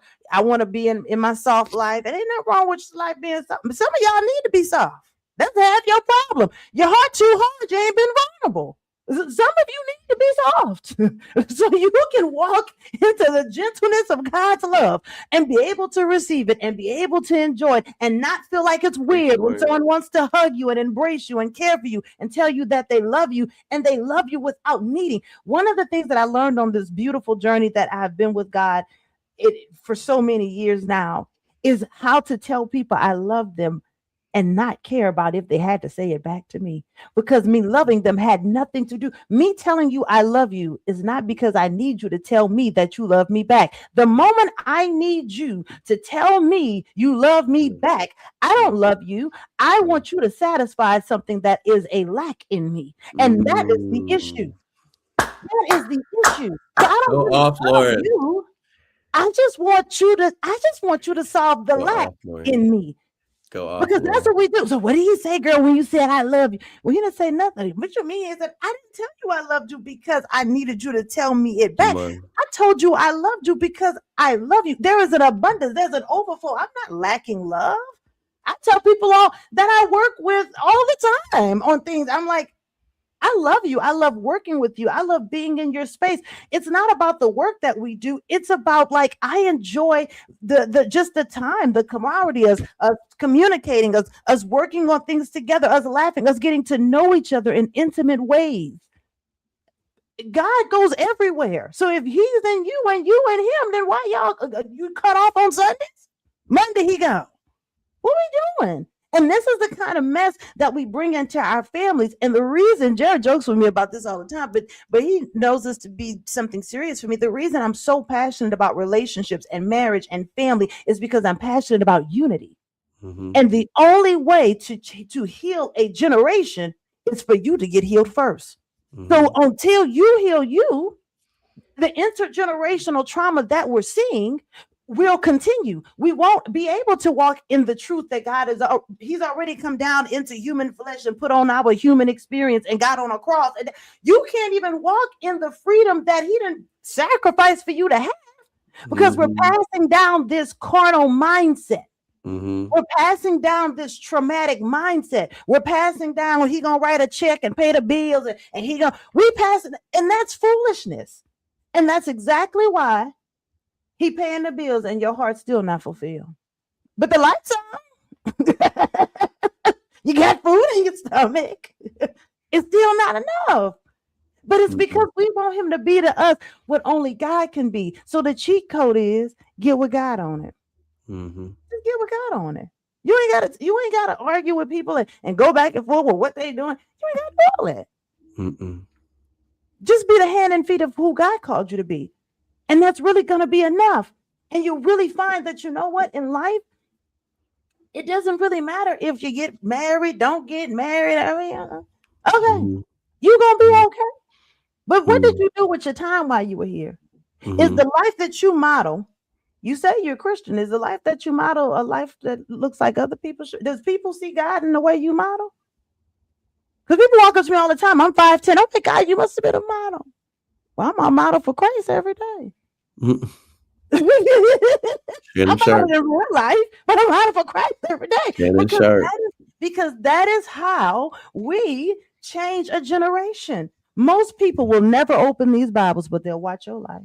be in my soft life, and ain't nothing wrong with life being soft. But some of y'all need to be soft. That's half your problem. Your heart too hard. You ain't been vulnerable. Some of you need to be soft so you can walk into the gentleness of God's love and be able to receive it and be able to enjoy it and not feel like it's weird when someone wants to hug you and embrace you and care for you and tell you that they love you and they love you without needing. One of the things that I learned on this beautiful journey that I've been with God for so many years now is how to tell people I love them and not care about if they had to say it back to me, because me loving them had nothing to do. Me telling you I love you is not because I need you to tell me that you love me back. The moment I need you to tell me you love me back, I don't love you. I want you to satisfy something that is a lack in me. And that is the issue. That is the issue. So I don't really love you. I just want you to solve the lack in me. Because that's what we do. So what do you say, girl, when you said I love you? Well, he didn't say nothing. What you mean is that I didn't tell you I loved you because I needed you to tell me it back. I told you I loved you because I love you. There is an abundance. There's an overflow. I'm not lacking love. I tell people all that I work with all the time on things. I'm like, I love you. I love working with you. I love being in your space. It's not about the work that we do. It's about like, I enjoy the time, the camaraderie, us communicating, us working on things together, us laughing, us getting to know each other in intimate ways. God goes everywhere. So if he's in you and you in him, then why y'all you cut off on Sundays? Monday he gone. What are we doing? And this is the kind of mess that we bring into our families. And the reason Jared jokes with me about this all the time, but he knows this to be something serious for me. The reason I'm so passionate about relationships and marriage and family is because I'm passionate about unity. Mm-hmm. And the only way to heal a generation is for you to get healed first. Mm-hmm. So until you heal you, the intergenerational trauma that we're seeing will continue. We won't be able to walk in the truth that God is. He's already come down into human flesh and put on our human experience and got on a cross. And you can't even walk in the freedom that he didn't sacrifice for you to have because we're Mm-hmm. passing down this carnal mindset. Mm-hmm. We're passing down this traumatic mindset. We're passing down, he gonna write a check and pay the bills, and he gonna we pass it, and that's foolishness. And that's exactly why he paying the bills and your heart's still not fulfilled. But the lights on. You got food in your stomach. It's still not enough. But it's because we want him to be to us what only God can be. So the cheat code is get with God on it. Mm-hmm. Just get with God on it. You ain't gotta argue with people and go back and forth with what they doing. You ain't gotta do all that. Mm-mm. Just be the hand and feet of who God called you to be. And that's really gonna be enough. And you really find that you know what in life, it doesn't really matter if you get married, don't get married. I mean, okay, Mm-hmm. you gonna be okay. But what did Mm-hmm. you do with your time while you were here? Is Mm-hmm. the life that you model? You say you're a Christian. Is the life that you model a life that looks like other people? Does people see God in the way you model? Because people walk up to me all the time. I'm 5'10". Oh my God, you must have been a model. Well, I'm a model for Christ every day. Mm-hmm. I'm Shannon model Sharp. in real life, but I'm model for Christ every day Shannon Sharp. because that is how we change a generation. Most people will never open these Bibles, but they'll watch your life.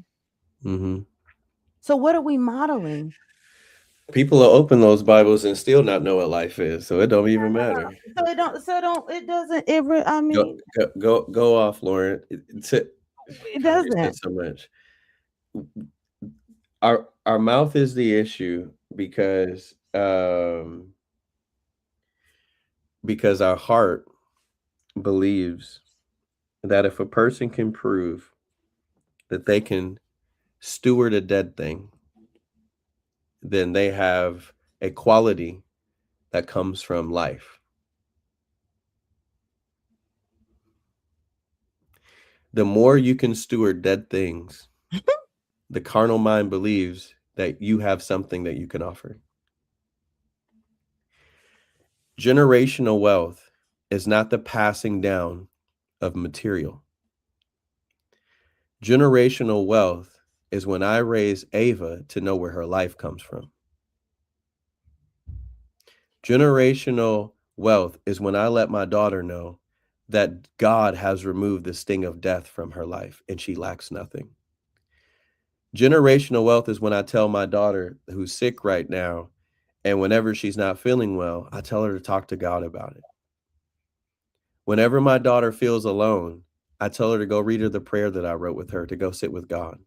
Mm-hmm. So what are we modeling? People will open those Bibles and still not know what life is, so it don't even matter. So it don't. So don't. It doesn't. I Go mean, go off, Lauren. it God, you said doesn't. so much. Our mouth is the issue because our heart believes that if a person can prove that they can steward a dead thing, then they have a quality that comes from life. The more you can steward dead things, the carnal mind believes that you have something that you can offer. Generational wealth is not the passing down of material. Generational wealth is when I raise Ava to know where her life comes from. Generational wealth is when I let my daughter know that God has removed the sting of death from her life and she lacks nothing. Generational wealth is when I tell my daughter who's sick right now, and whenever she's not feeling well, I tell her to talk to God about it. Whenever my daughter feels alone, I tell her to go read her the prayer that I wrote with her, to go sit with God,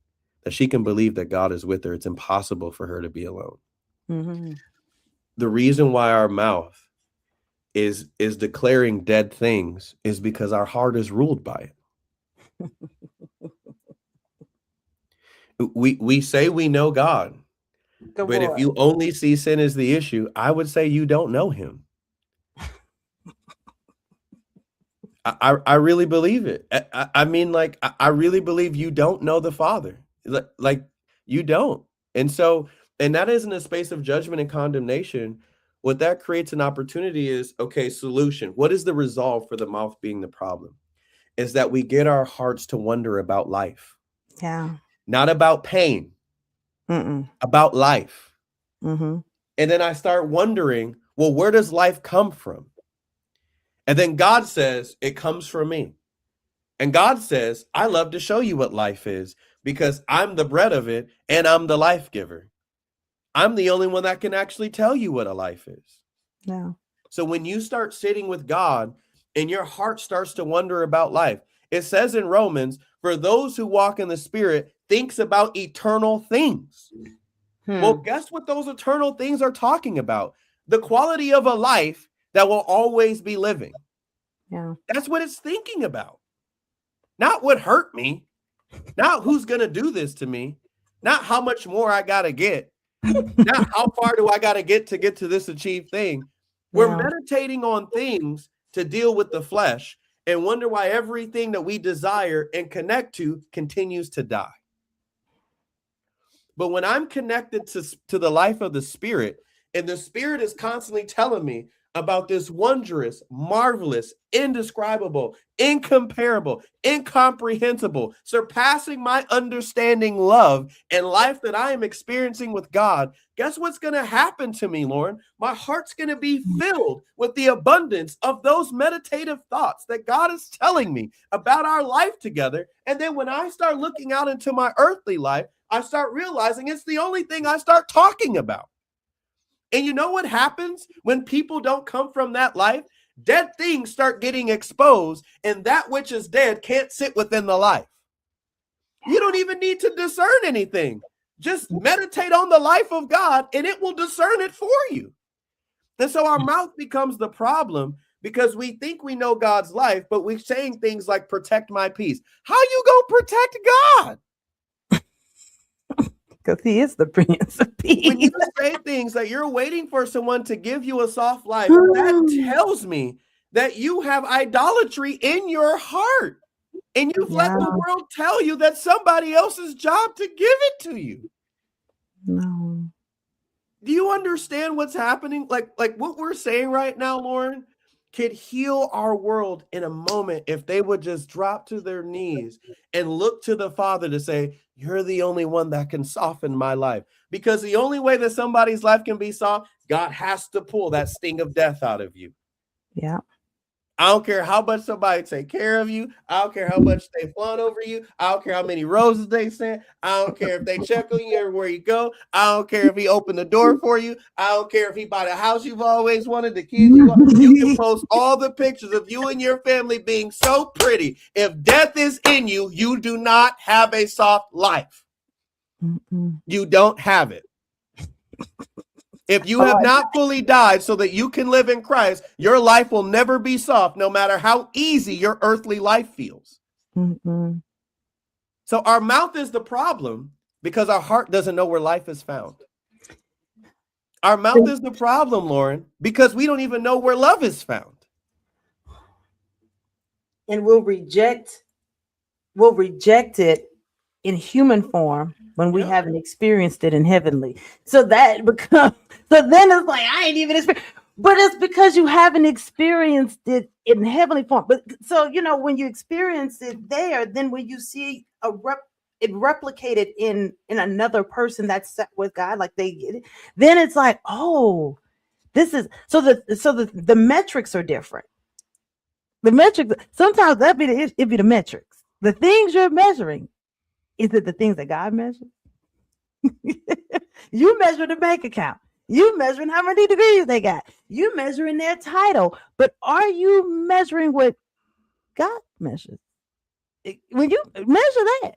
that she can believe that God is with her. It's impossible for her to be alone. Mm-hmm. The reason why our mouth is declaring dead things is because our heart is ruled by it. We say we know God, Good but if boy. you only see sin as the issue, I would say you don't know him. I really believe it. I mean, like, I really believe you don't know the Father. Like you don't. And so, and that isn't a space of judgment and condemnation. What that creates an opportunity is, okay, solution. What is the resolve for the mouth being the problem? Is that we get our hearts to wonder about life. Yeah. Not about pain, Mm-mm. about life. Mm-hmm. And then I start wondering, well, where does life come from? And then God says, it comes from me. And God says, I love to show you what life is because I'm the bread of it and I'm the life giver. I'm the only one that can actually tell you what a life is. Yeah. So when you start sitting with God and your heart starts to wonder about life, It says in Romans, for those who walk in the Spirit thinks about eternal things. Well, guess what those eternal things are talking about? The quality of a life that will always be living. Yeah. That's what it's thinking about. Not what hurt me, not who's going to do this to me, not how much more I got to get, not how far do I got to get to this achieved thing. We're meditating on things to deal with the flesh and wonder why everything that we desire and connect to continues to die. But when I'm connected to the life of the Spirit, and the Spirit is constantly telling me about this wondrous, marvelous, indescribable, incomparable, incomprehensible, surpassing my understanding love and life that I am experiencing with God, guess what's going to happen to me, Lauren? My heart's going to be filled with the abundance of those meditative thoughts that God is telling me about our life together. And then when I start looking out into my earthly life, I start realizing it's the only thing I start talking about. And you know what happens when people don't come from that life? Dead things start getting exposed, and that which is dead can't sit within the life. You don't even need to discern anything. Just meditate on the life of God, and it will discern it for you. And so our mouth becomes the problem because we think we know God's life, but we're saying things like, protect my peace. How you gonna protect God? Because he is the Prince of Peace. When you say things that you're waiting for someone to give you a soft life, that tells me that you have idolatry in your heart. And you've let the world tell you that somebody else's job to give it to you. No. Do you understand what's happening? Like what we're saying right now, Lauren, could heal our world in a moment if they would just drop to their knees and look to the Father to say, you're the only one that can soften my life. Because the only way that somebody's life can be soft, God has to pull that sting of death out of you. Yeah. I don't care how much somebody take care of you. I don't care how much they fawn over you. I don't care how many roses they send. I don't care if they check on you everywhere you go. I don't care if he opened the door for you. I don't care if he bought a house you've always wanted, the kids you want. You can post all the pictures of you and your family being so pretty. If death is in you, you do not have a soft life. You don't have it. If you have not fully died so that you can live in Christ, your life will never be soft, no matter how easy your earthly life feels. So our mouth is the problem because our heart doesn't know where life is found. Our mouth is the problem, Lauren, because we don't even know where love is found. And we'll reject it in human form when we haven't experienced it in heavenly. So that becomes, so then it's like, I ain't even experienced, but it's because you haven't experienced it in heavenly form. But so, when you experience it there, then when you see it replicated in another person that's set with God, like they get it, then it's like, oh, this is, so the metrics are different. The metrics, sometimes it'd be the metrics. The things you're measuring, is it the things that God measures? You measure the bank account. You measuring how many degrees they got. You measuring their title. But are you measuring what God measures? When you measure that,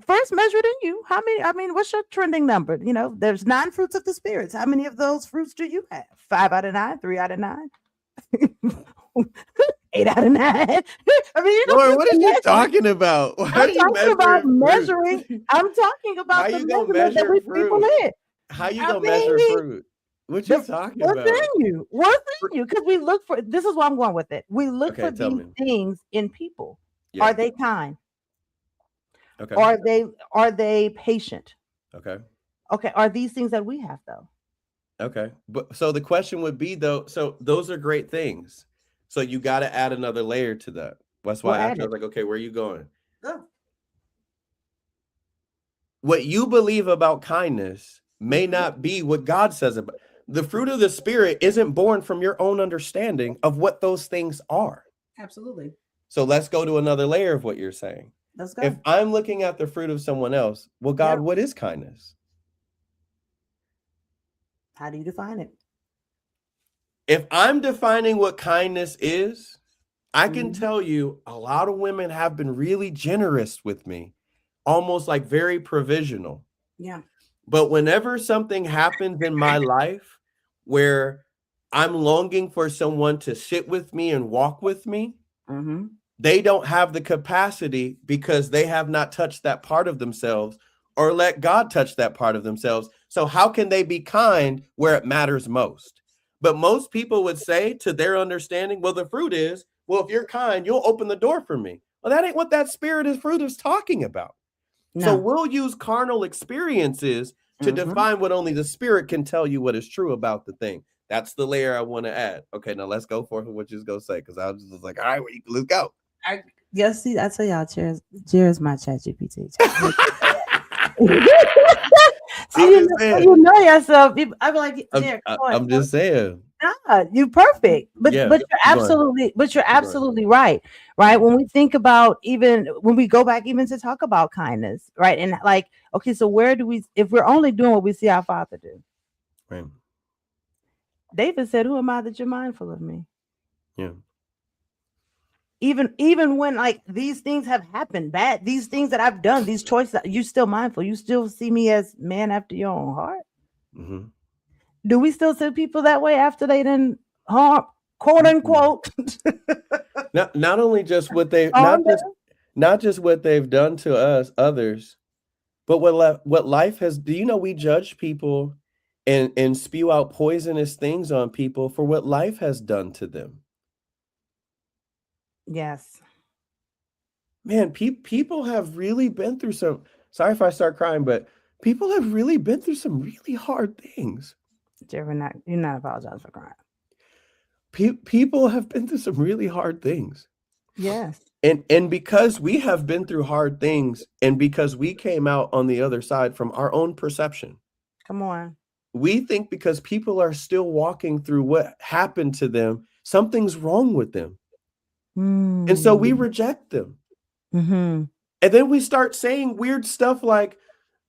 first measure it in you. How many? What's your trending number? There's 9 fruits of the spirits. How many of those fruits do you have? 5 out of 9, 3 out of 9. 8 out of 9. Lord, what are you talking about? I'm talking about measuring. I'm talking about the measurement that we people live. How you gonna measure fruit? What you talking about? What's in you? Because we look for. This is where I'm going with it. We look for these things in people. Yeah. Are they kind? Okay. Are they patient? Okay. Okay. Are these things that we have though? Okay. But so the question would be though. So those are great things. So you got to add another layer to that. That's why I was like, okay, where are you going? Oh. What you believe about kindness may not be what God says about the fruit of the Spirit. Isn't born from your own understanding of what those things are. Absolutely. So let's go to another layer of what you're saying. Let's go. If I'm looking at the fruit of someone else, well, God, what is kindness? How do you define it? If I'm defining what kindness is, I can tell you a lot of women have been really generous with me, almost like very provisional. Yeah. But whenever something happens in my life where I'm longing for someone to sit with me and walk with me, Mm-hmm. they don't have the capacity because they have not touched that part of themselves or let God touch that part of themselves. So, how can they be kind where it matters most? But most people would say, to their understanding, well, the fruit is, well, if you're kind, you'll open the door for me. Well, that ain't what that spirit is fruit is talking about. So, No. we'll use carnal experiences to Mm-hmm. define what only the spirit can tell you what is true about the thing. That's the layer I want to add. Okay, now let's go for what you're going to say, because I was just like, all right, well, let's go. I yes, see, I tell y'all, Jared's my chat GPT. See, I'm just saying. you know yourself. I be like, I'm, Jared, come on, I'm just saying. God, you perfect. But Yeah, keep going. you're Keep going. absolutely right. Right. Yeah, When we think about, even when we go back even to talk about kindness, right? And like, okay, so where do we, if we're only doing what we see our Father do? right. David said, "Who am I that you're mindful of me?" Yeah. Even when like these things have happened, bad, these things that I've done, these choices, you still mindful. You still see me as man after your own heart. Mm-hmm. Do we still see people that way after they didn't harm, quote Mm-mm. unquote, Not only just what they harm not just what they've done to us, others, but what life has. Do you know we judge people and spew out poisonous things on people for what life has done to them? Yes. Man, people have really been through some. Sorry if I start crying, but people have really been through some really hard things. You're not apologizing for crying. People have been through some really hard things. Yes. And because we have been through hard things and because we came out on the other side from our own perception, Come on. we think because people are still walking through what happened to them, something's wrong with them. And so we Mm. reject them. Mm-hmm. And then we start saying weird stuff like,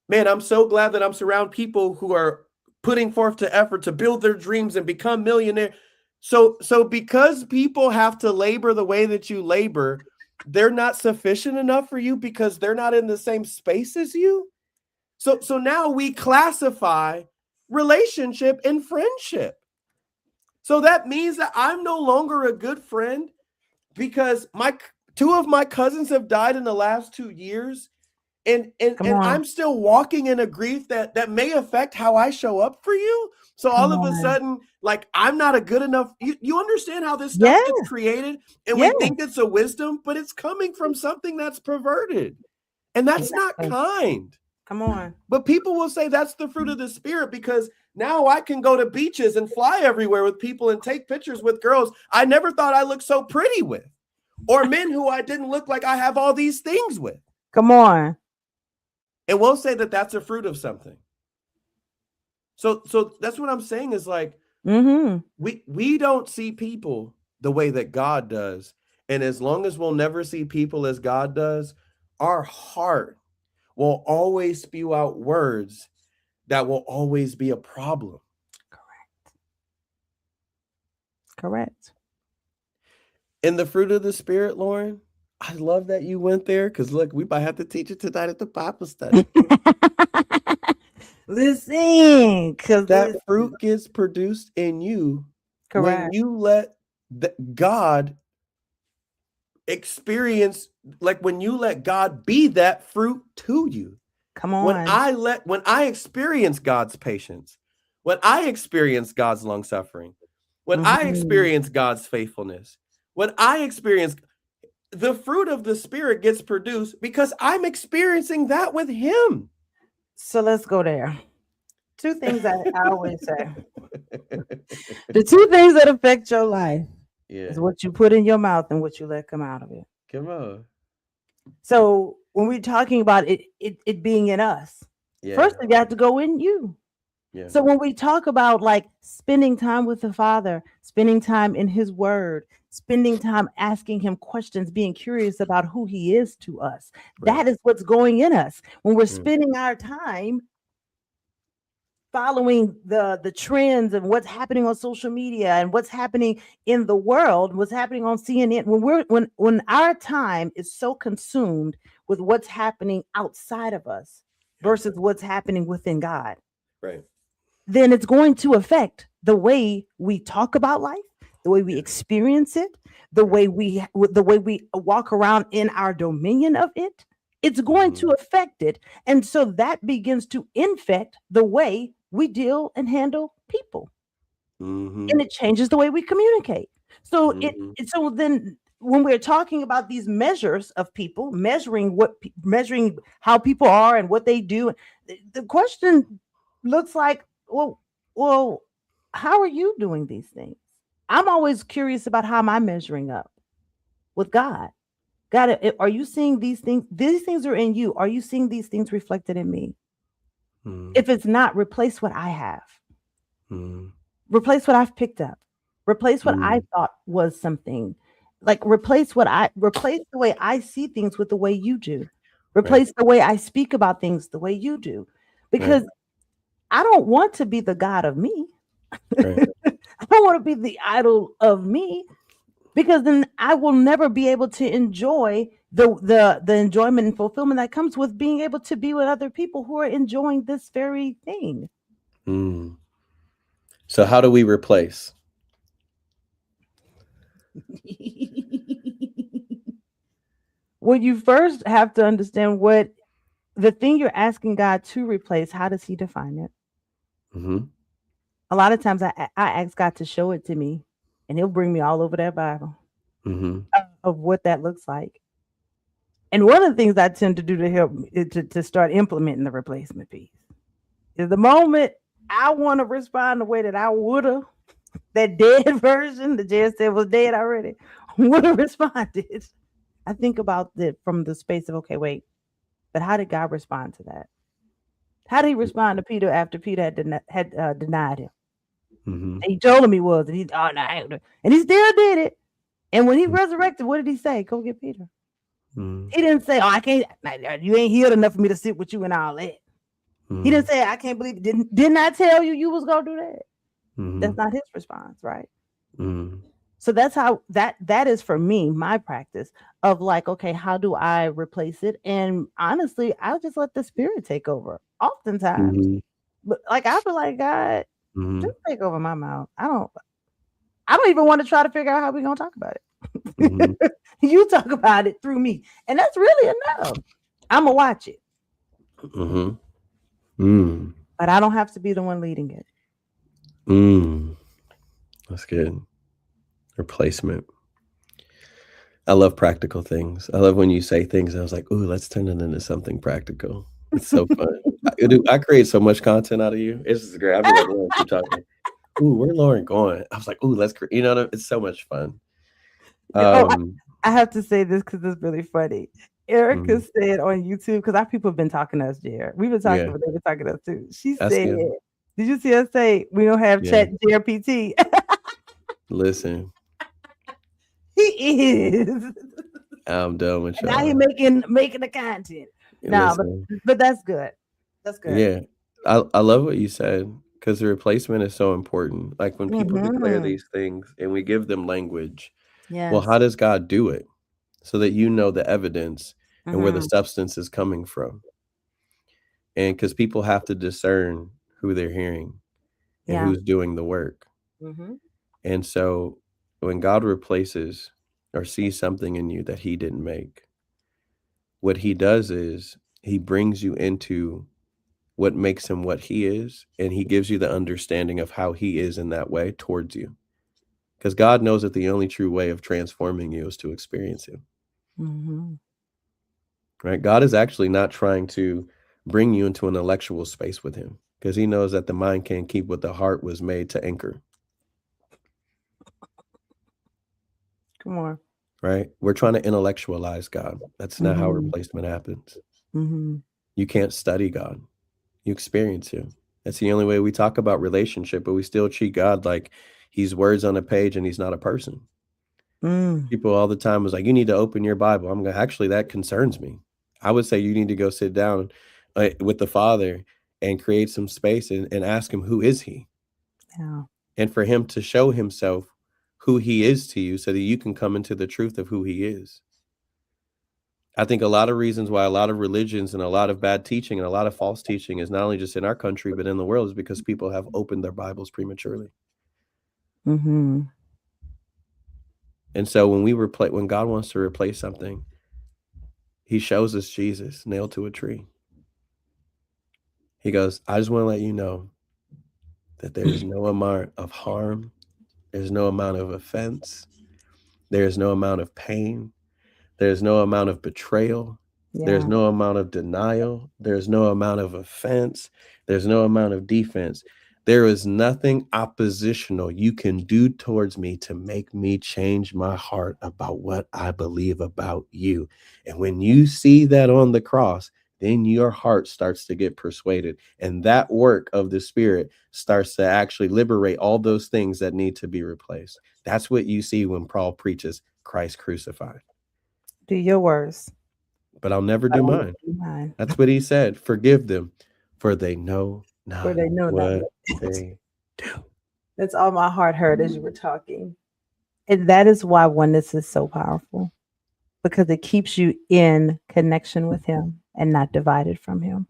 man, I'm so glad that I'm surrounded people who are putting forth the effort to build their dreams and become millionaire. So because people have to labor the way that you labor, they're not sufficient enough for you because they're not in the same space as you. So now we classify relationship and friendship. So that means that I'm no longer a good friend because my two of my cousins have died in the last 2 years, and and Come and on. I'm still walking in a grief that may affect how I show up for you. So all Come of a on. sudden, like I'm not a good enough. You understand how this stuff Yes. gets created, and we Yes. think it's a wisdom, but it's coming from something that's perverted, and that's not Exactly. kind. Come on. But people will say that's the fruit of the spirit because now I can go to beaches and fly everywhere with people and take pictures with girls I never thought I looked so pretty with, or men who I didn't look like I have all these things with. Come on. And we'll say that that's a fruit of something. So that's what I'm saying is like Mm-hmm. we don't see people the way that God does. And as long as we'll never see people as God does, our heart will always spew out words that will always be a problem. Correct. In the fruit of the spirit, Lauren, I love that you went there because look, we might have to teach it tonight at the Bible study. Listen, cause That listen. fruit gets produced in you when Correct. you let God experience, like when you let God be that fruit to you. Come When on. I experience God's patience, when I experience God's long suffering, when I Mm-hmm. experience God's faithfulness, when I experience the fruit of the spirit gets produced because I'm experiencing that with him. So let's go there. Two things I always say. The two things that affect your life is Yeah, what you put in your mouth and what you let come out of it. come on. So when we're talking about it being in us, Yeah, first you have to go in you. yeah, So when we talk about like spending time with the Father, spending time in His Word, spending time asking Him questions, being curious about who He is to us, right. that is what's going in us. When we're Mm, spending our time following the trends and what's happening on social media and what's happening in the world, what's happening on CNN, when our time is so consumed with what's happening outside of us Yeah. versus what's happening within God, Right. then it's going to affect the way we talk about life, the way we Yeah. experience it, the way we walk around in our dominion of it. It's going to Mhm. affect it, and so that begins to infect the way we deal and handle people, and Mhm. it changes the way we communicate. So Mhm. so then when we're talking about these measures of people, measuring how people are and what they do, the question looks like, well, how are you doing these things? I'm always curious about how am I measuring up with God. God, are you seeing these things? These things are in you. Are you seeing these things reflected in me? Mhm. If it's not, replace what I have. Mhm. Replace what I've picked up. Replace what I Mhm. thought was something. Like replace the way I see things with the way you do. Right. Replace the way I speak about things the way you do. Right. Because I don't want to be the God of me. Right. I don't want to be the idol of me, because then I will never be able to enjoy the enjoyment and fulfillment that comes with being able to be with other people who are enjoying this very thing. Mm. So how do we replace? Well, you first have to understand what the thing you're asking God to replace, how does he define it? Mhm. A lot of times I ask God to show it to me, and he'll bring me all over that Bible Mhm. of what that looks like. And one of the things I tend to do to help me to start implementing the replacement piece is the moment I want to respond the way that I would have, that dead version that Jen said was dead already, would have responded. I think about it from the space of, okay, wait, but how did God respond to that? How did he respond to Peter after Peter had denied him? Mhm. He told him he was, and and he still did it. And when he resurrected, what did he say? Go get Peter. Mhm. He didn't say, "Oh, I can't. You ain't healed enough for me to sit with you and all that." He didn't Mhm. say, "I can't believe didn't I tell you you was gonna do that?" That's Mhm. not his response, right? Mhm. So that's how that is for me, my practice of like, okay, how do I replace it? And honestly, I'll just let the spirit take over. Oftentimes, Mhm. but like I feel like God, Mhm. just take over my mouth. I don't even want to try to figure out how we're gonna talk about Mhm. it. You talk about it through me. And that's really enough. I'ma watch it, Mhm. Mm. but I don't have to be the one leading it. Mm. That's good. Replacement. I love practical things. I love when you say things, and I was like, "Ooh, let's turn it into something practical." It's so fun. I create so much content out of you. It's just great. I'll be like, "Lauren, keep talking." "Ooh, where Lauren going?" I was like, "Ooh, let's you know, it's so much fun." Oh, Um, I have to say this because it's really funny. Erica mhm. said on YouTube, because our people have been talking to us, Jared. We've been talking, Yeah, but they've been talking to us too. She that's said, good. did you see us say we don't have Yeah. chat JRPT? Listen, He is. I'm done with And now he y'all. making the content. No, Listen. but that's good. That's good. Yeah. I love what you said because the replacement is so important. Like, when people declare Hmm. these things and we give them language, well, how Yes. does God do it? So that you know the evidence and where the Hmm. substance is coming from. And because people have to discern who they're hearing and Yeah. who's doing the work. Hmm. And so when God replaces or sees something in you that he didn't make, what he does is he brings you into what makes him what he is, and he gives you the understanding of how he is in that way towards you. Because God knows that the only true way of transforming you is to experience him. Hmm. Right? God is actually not trying to bring you into an intellectual space with him because he knows that the mind can't keep what the heart was made to anchor. Come on. Right? We're trying to intellectualize God. That's not how Hmm. replacement happens. Hmm. You can't study God. You experience him. That's the only way we talk about relationship, but we still treat God like he's words on a page and he's not a person. Mm. People all the time was like, you need to open your Bible. Actually, that concerns me. I would say you need to go sit down with the Father and create some space and ask him, who is he? Yeah. And for him to show himself who he is to you so that you can come into the truth of who he is. I think a lot of reasons why a lot of religions and a lot of bad teaching and a lot of false teaching is not only just in our country, but in the world is because people have opened their Bibles prematurely. Mm-hmm. And so when God wants to replace something, he shows us Jesus nailed to a tree. He goes, I just want to let you know that there is no amount of harm. There's no amount of offense. There's no amount of pain. There's no amount of betrayal. There's Yeah. no amount of denial. There's no amount of offense. There's no amount of defense. There is nothing oppositional you can do towards me to make me change my heart about what I believe about you. And when you see that on the cross, then your heart starts to get persuaded. And that work of the Spirit starts to actually liberate all those things that need to be replaced. That's what you see when Paul preaches Christ crucified. Do your worst. But I'll never I do will mine. not do mine. That's what he said. Forgive them, for they know For not they know not what what. they do. That's all my heart heard as you were talking. And that is why oneness is so powerful, because it keeps you in connection with him and not divided from him.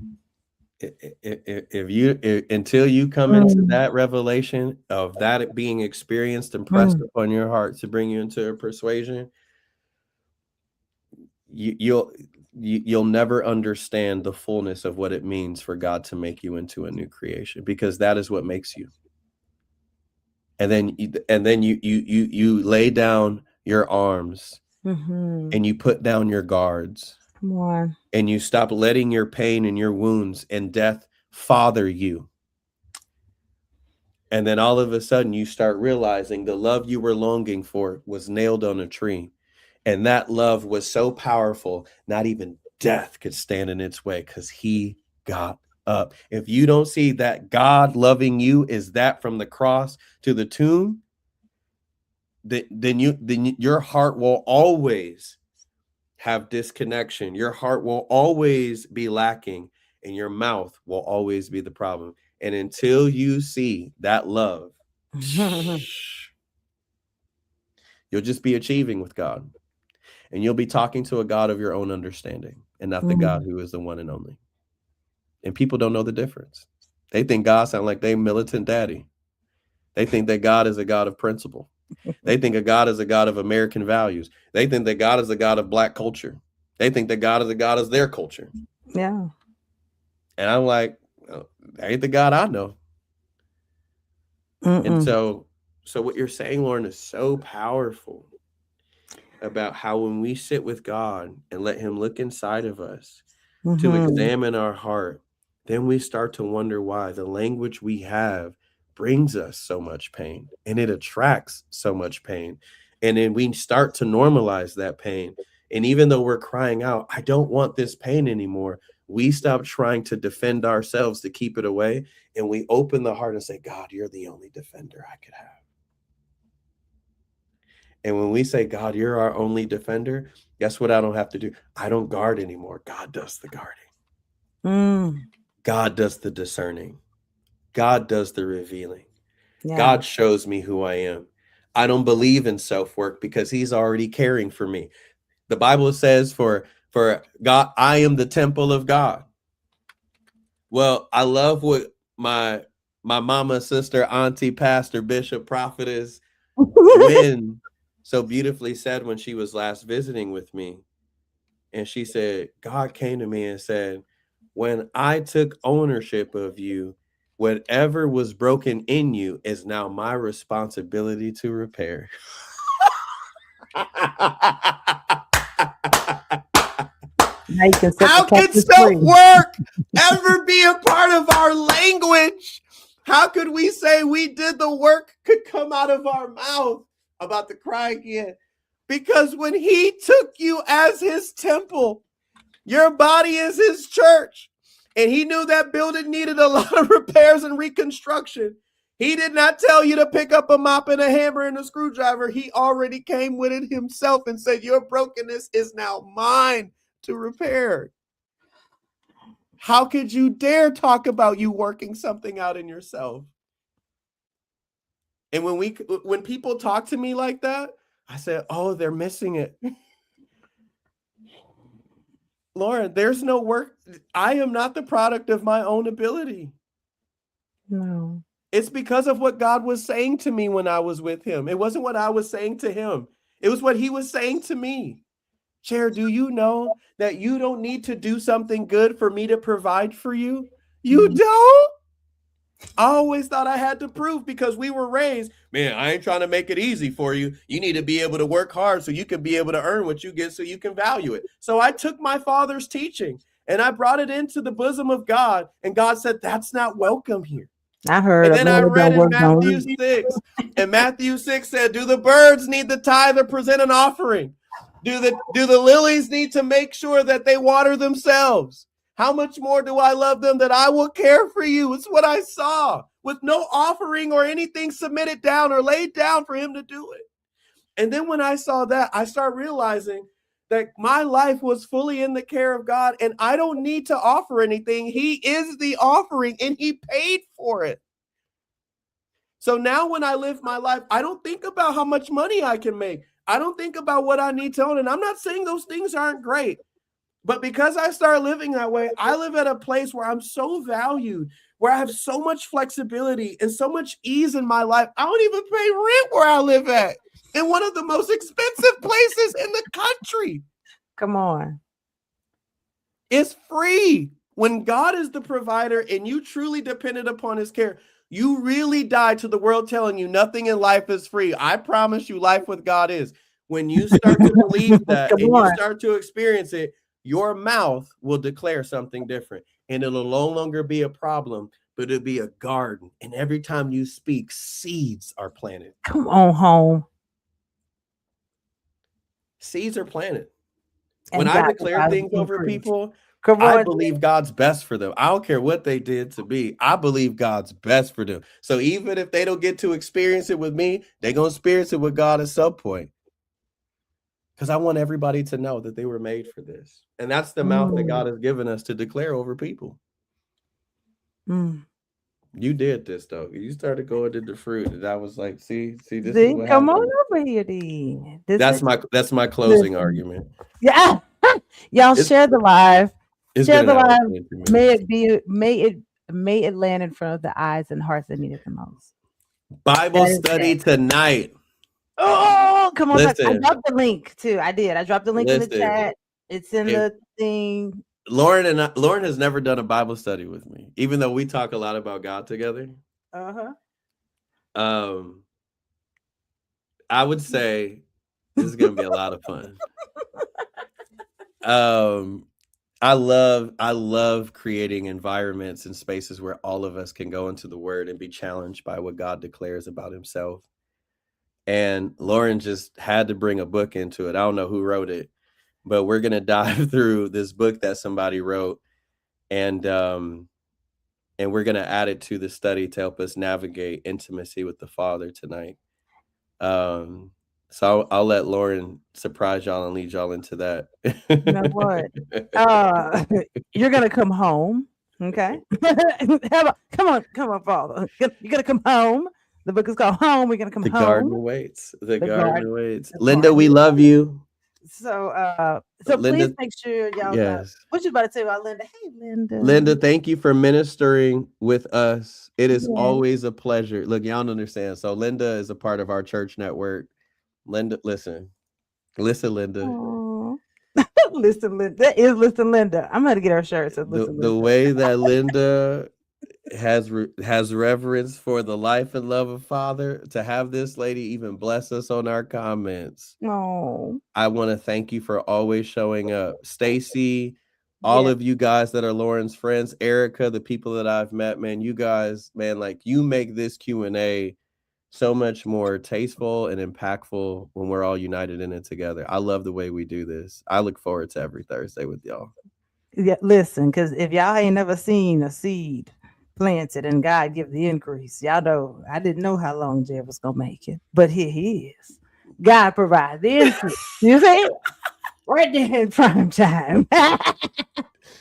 Until you come into Mm, that revelation of that being experienced and pressed mm, upon your heart to bring you into a persuasion, you'll never understand the fullness of what it means for God to make you into a new creation, because that is what makes you. And then you lay down your arms mm-hmm. and you put down your guards Come on. and you stop letting your pain and your wounds and death father you. And then all of a sudden you start realizing the love you were longing for was nailed on a tree. And that love was so powerful, not even death could stand in its way because he got up. If you don't see that God loving you is that from the cross to the tomb, then your heart will always have disconnection. Your heart will always be lacking, and your mouth will always be the problem. And until you see that love, you'll just be achieving with God. And you'll be talking to a God of your own understanding and not the God Mm, who is the one and only. And people don't know the difference. They think God sounds like they militant daddy. They think that God is a God of principle. They think of God as a God of American values. They think that God is a God of Black culture. They think that God is a God of their culture. yeah. And I'm like, oh, that ain't the God I know. And Mm-mm. so what you're saying, Lauren, is so powerful about how when we sit with God and let him look inside of us to Mm-hmm. examine our heart, then we start to wonder why the language we have brings us so much pain and it attracts so much pain. And then we start to normalize that pain. And even though we're crying out, I don't want this pain anymore, we stop trying to defend ourselves to keep it away. And we open the heart and say, God, you're the only defender I could have. And when we say, God, you're our only defender, guess what I don't have to do? I don't guard anymore. God does the guarding. Mm, God does the discerning. God does the revealing. yeah. God shows me who I am. I don't believe in self-work because he's already caring for me. The Bible says for God, I am the temple of God. Well, I love what my mama, sister, auntie, pastor, bishop, prophetess, Wynn so beautifully said when she was last visiting with me. And she said, God came to me and said, when I took ownership of you, whatever was broken in you is now my responsibility to repair. Now you can set the How can captives self free. work ever be a part of our language? How could we say we did the work could come out of our mouth? About to cry again. Because when he took you as his temple, your body is his church. And he knew that building needed a lot of repairs and reconstruction. He did not tell you to pick up a mop and a hammer and a screwdriver. He already came with it himself and said, your brokenness is now mine to repair. How could you dare talk about you working something out in yourself? And when people talk to me like that, I said, oh, they're missing it. Lauren, there's no work. I am not the product of my own ability. No. It's because of what God was saying to me when I was with him. It wasn't what I was saying to him. It was what he was saying to me. Chair, do you know that you don't need to do something good for me to provide for you? You don't? I always thought I had to prove because we were raised, man, I ain't trying to make it easy for you. You need to be able to work hard so you can be able to earn what you get so you can value it. So I took my father's teaching and I brought it into the bosom of God. And God said, that's not welcome here. I heard And of then I Lord read don't in work no Matthew 6, and Matthew 6 said, do the birds need the tithe or present an offering? Do the lilies need to make sure that they water themselves? How much more do I love them that I will care for you? It's what I saw, with no offering or anything submitted down or laid down for him to do it. And then when I saw that, I started realizing that my life was fully in the care of God and I don't need to offer anything. He is the offering and he paid for it. So now when I live my life, I don't think about how much money I can make. I don't think about what I need to own. And I'm not saying those things aren't great. But because I started living that way, I live at a place where I'm so valued, where I have so much flexibility and so much ease in my life. I don't even pay rent where I live at, in one of the most expensive places in the country. Come on. It's free. When God is the provider and you truly depended upon his care, you really die to the world telling you nothing in life is free. I promise you life with God is. When you start to believe that and you start to experience it, your mouth will declare something different. And it'll no longer be a problem, but it'll be a garden. And every time you speak, seeds are planted. Come on home. Seeds are planted. And When I God declare provides things over increase. people, Come I on. believe God's best for them. I don't care what they did to me. I believe God's best for them. So even if they don't get to experience it with me, they're going to experience it with God at some point. Because I want everybody to know that they were made for this. And that's the mouth that God has given us to declare over people. You did this, though. You started going into fruit. And I was like, see, this is what come on happened. over here, D. That's my closing argument. Yeah. Y'all share the live. It's Share been the an hour live. and 22 minutes. May it land in front of the eyes and hearts that need it the most. Bible study tonight. Oh, come on. I Listen. dropped the link too. I did. I dropped the link in the chat. It's in the thing. Lauren has never done a Bible study with me, even though we talk a lot about God together. I would say this is gonna be a lot of fun. I love creating environments and spaces where all of us can go into the Word and be challenged by what God declares about Himself. And Lauren just had to bring a book into it. I don't know who wrote it, but we're gonna dive through this book that somebody wrote, and we're gonna add it to the study to help us navigate intimacy with the Father tonight. So I'll let Lauren surprise y'all and lead y'all into that. You know what? You're gonna come home, okay? Come on, Father. You're gonna come home. The book is called Home. We're gonna come home. The garden waits. The garden waits. Linda, we love you. So Linda, please make sure y'all. Yes. What you about to say about Linda? Hey, Linda. Linda, thank you for ministering with us. It is always a pleasure. Look, y'all don't understand. So Linda is a part of our church network. Linda, listen, Linda. Listen, Linda. That is Listen, Linda. I'm gonna get her shirt. So the way that Linda has reverence for the life and love of Father, to have this lady even bless us on our comments. I want to thank you for always showing up. Stacy, all of you guys that are Lauren's friends, Erica, the people that I've met, man, you guys, man, like you make this Q&A so much more tasteful and impactful when we're all united in it together. I love the way we do this. I look forward to every Thursday with y'all. Yeah, listen, because if y'all ain't never seen a seed planted and God give the increase, y'all know I didn't know how long Jay was gonna make it, but here he is. God provides the increase. You see, right there in prime time.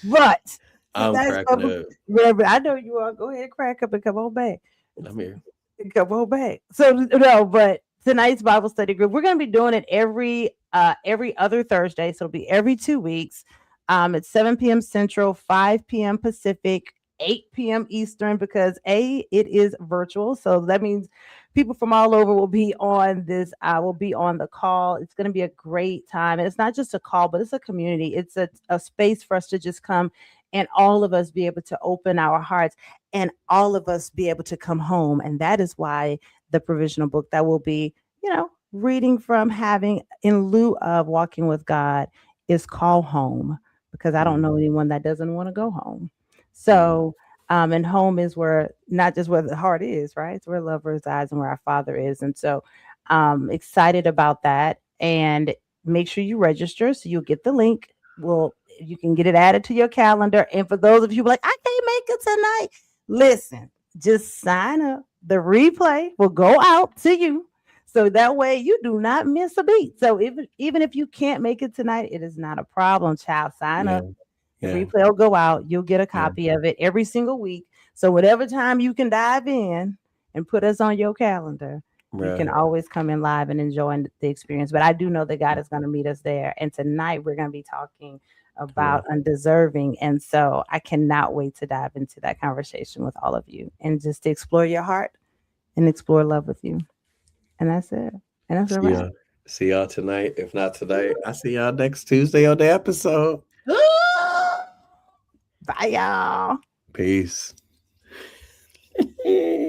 But I'm cracking up. Remember, I know you are. Go ahead, crack up and come on back. I'm here. Come on back. So no, but tonight's Bible study group, we're gonna be doing it every other Thursday. So it'll be every 2 weeks. It's 7 p.m. Central, 5 p.m. Pacific, 8 p.m. Eastern, because it is virtual. So that means people from all over will be on this, will be on the call. It's gonna be a great time. And it's not just a call, but it's a community. It's a space for us to just come and all of us be able to open our hearts and all of us be able to come home. And that is why the provisional book that will be, reading from, having in lieu of walking with God, is called home, because I don't know Mm, anyone that doesn't want to go home. mm, So, and home is where, not just where the heart is, right? It's where love resides and where our Father is. And so, excited about that. And make sure you register so you'll get the link. Well, you can get it added to your calendar. And for those of you who are like, I can't make it tonight, listen, just sign up. The replay will go out to you. So that way you do not miss a beat. So even if you can't make it tonight, it is not a problem, child. Sign yeah, up. The yeah, replay will go out. You'll get a yeah, copy of it every single week. So whatever time you can dive in and put us on your calendar, you can right. always come in live and enjoy the experience. But I do know that God is going to meet us there. And tonight we're going to be talking Yeah, about undeserving. And so I cannot wait to dive into that conversation with all of you and just to explore your heart and explore love with you. And that's it. And that's a see wrap. y'all. See y'all tonight. If not tonight, I see y'all next Tuesday on the episode. Bye, y'all. Peace.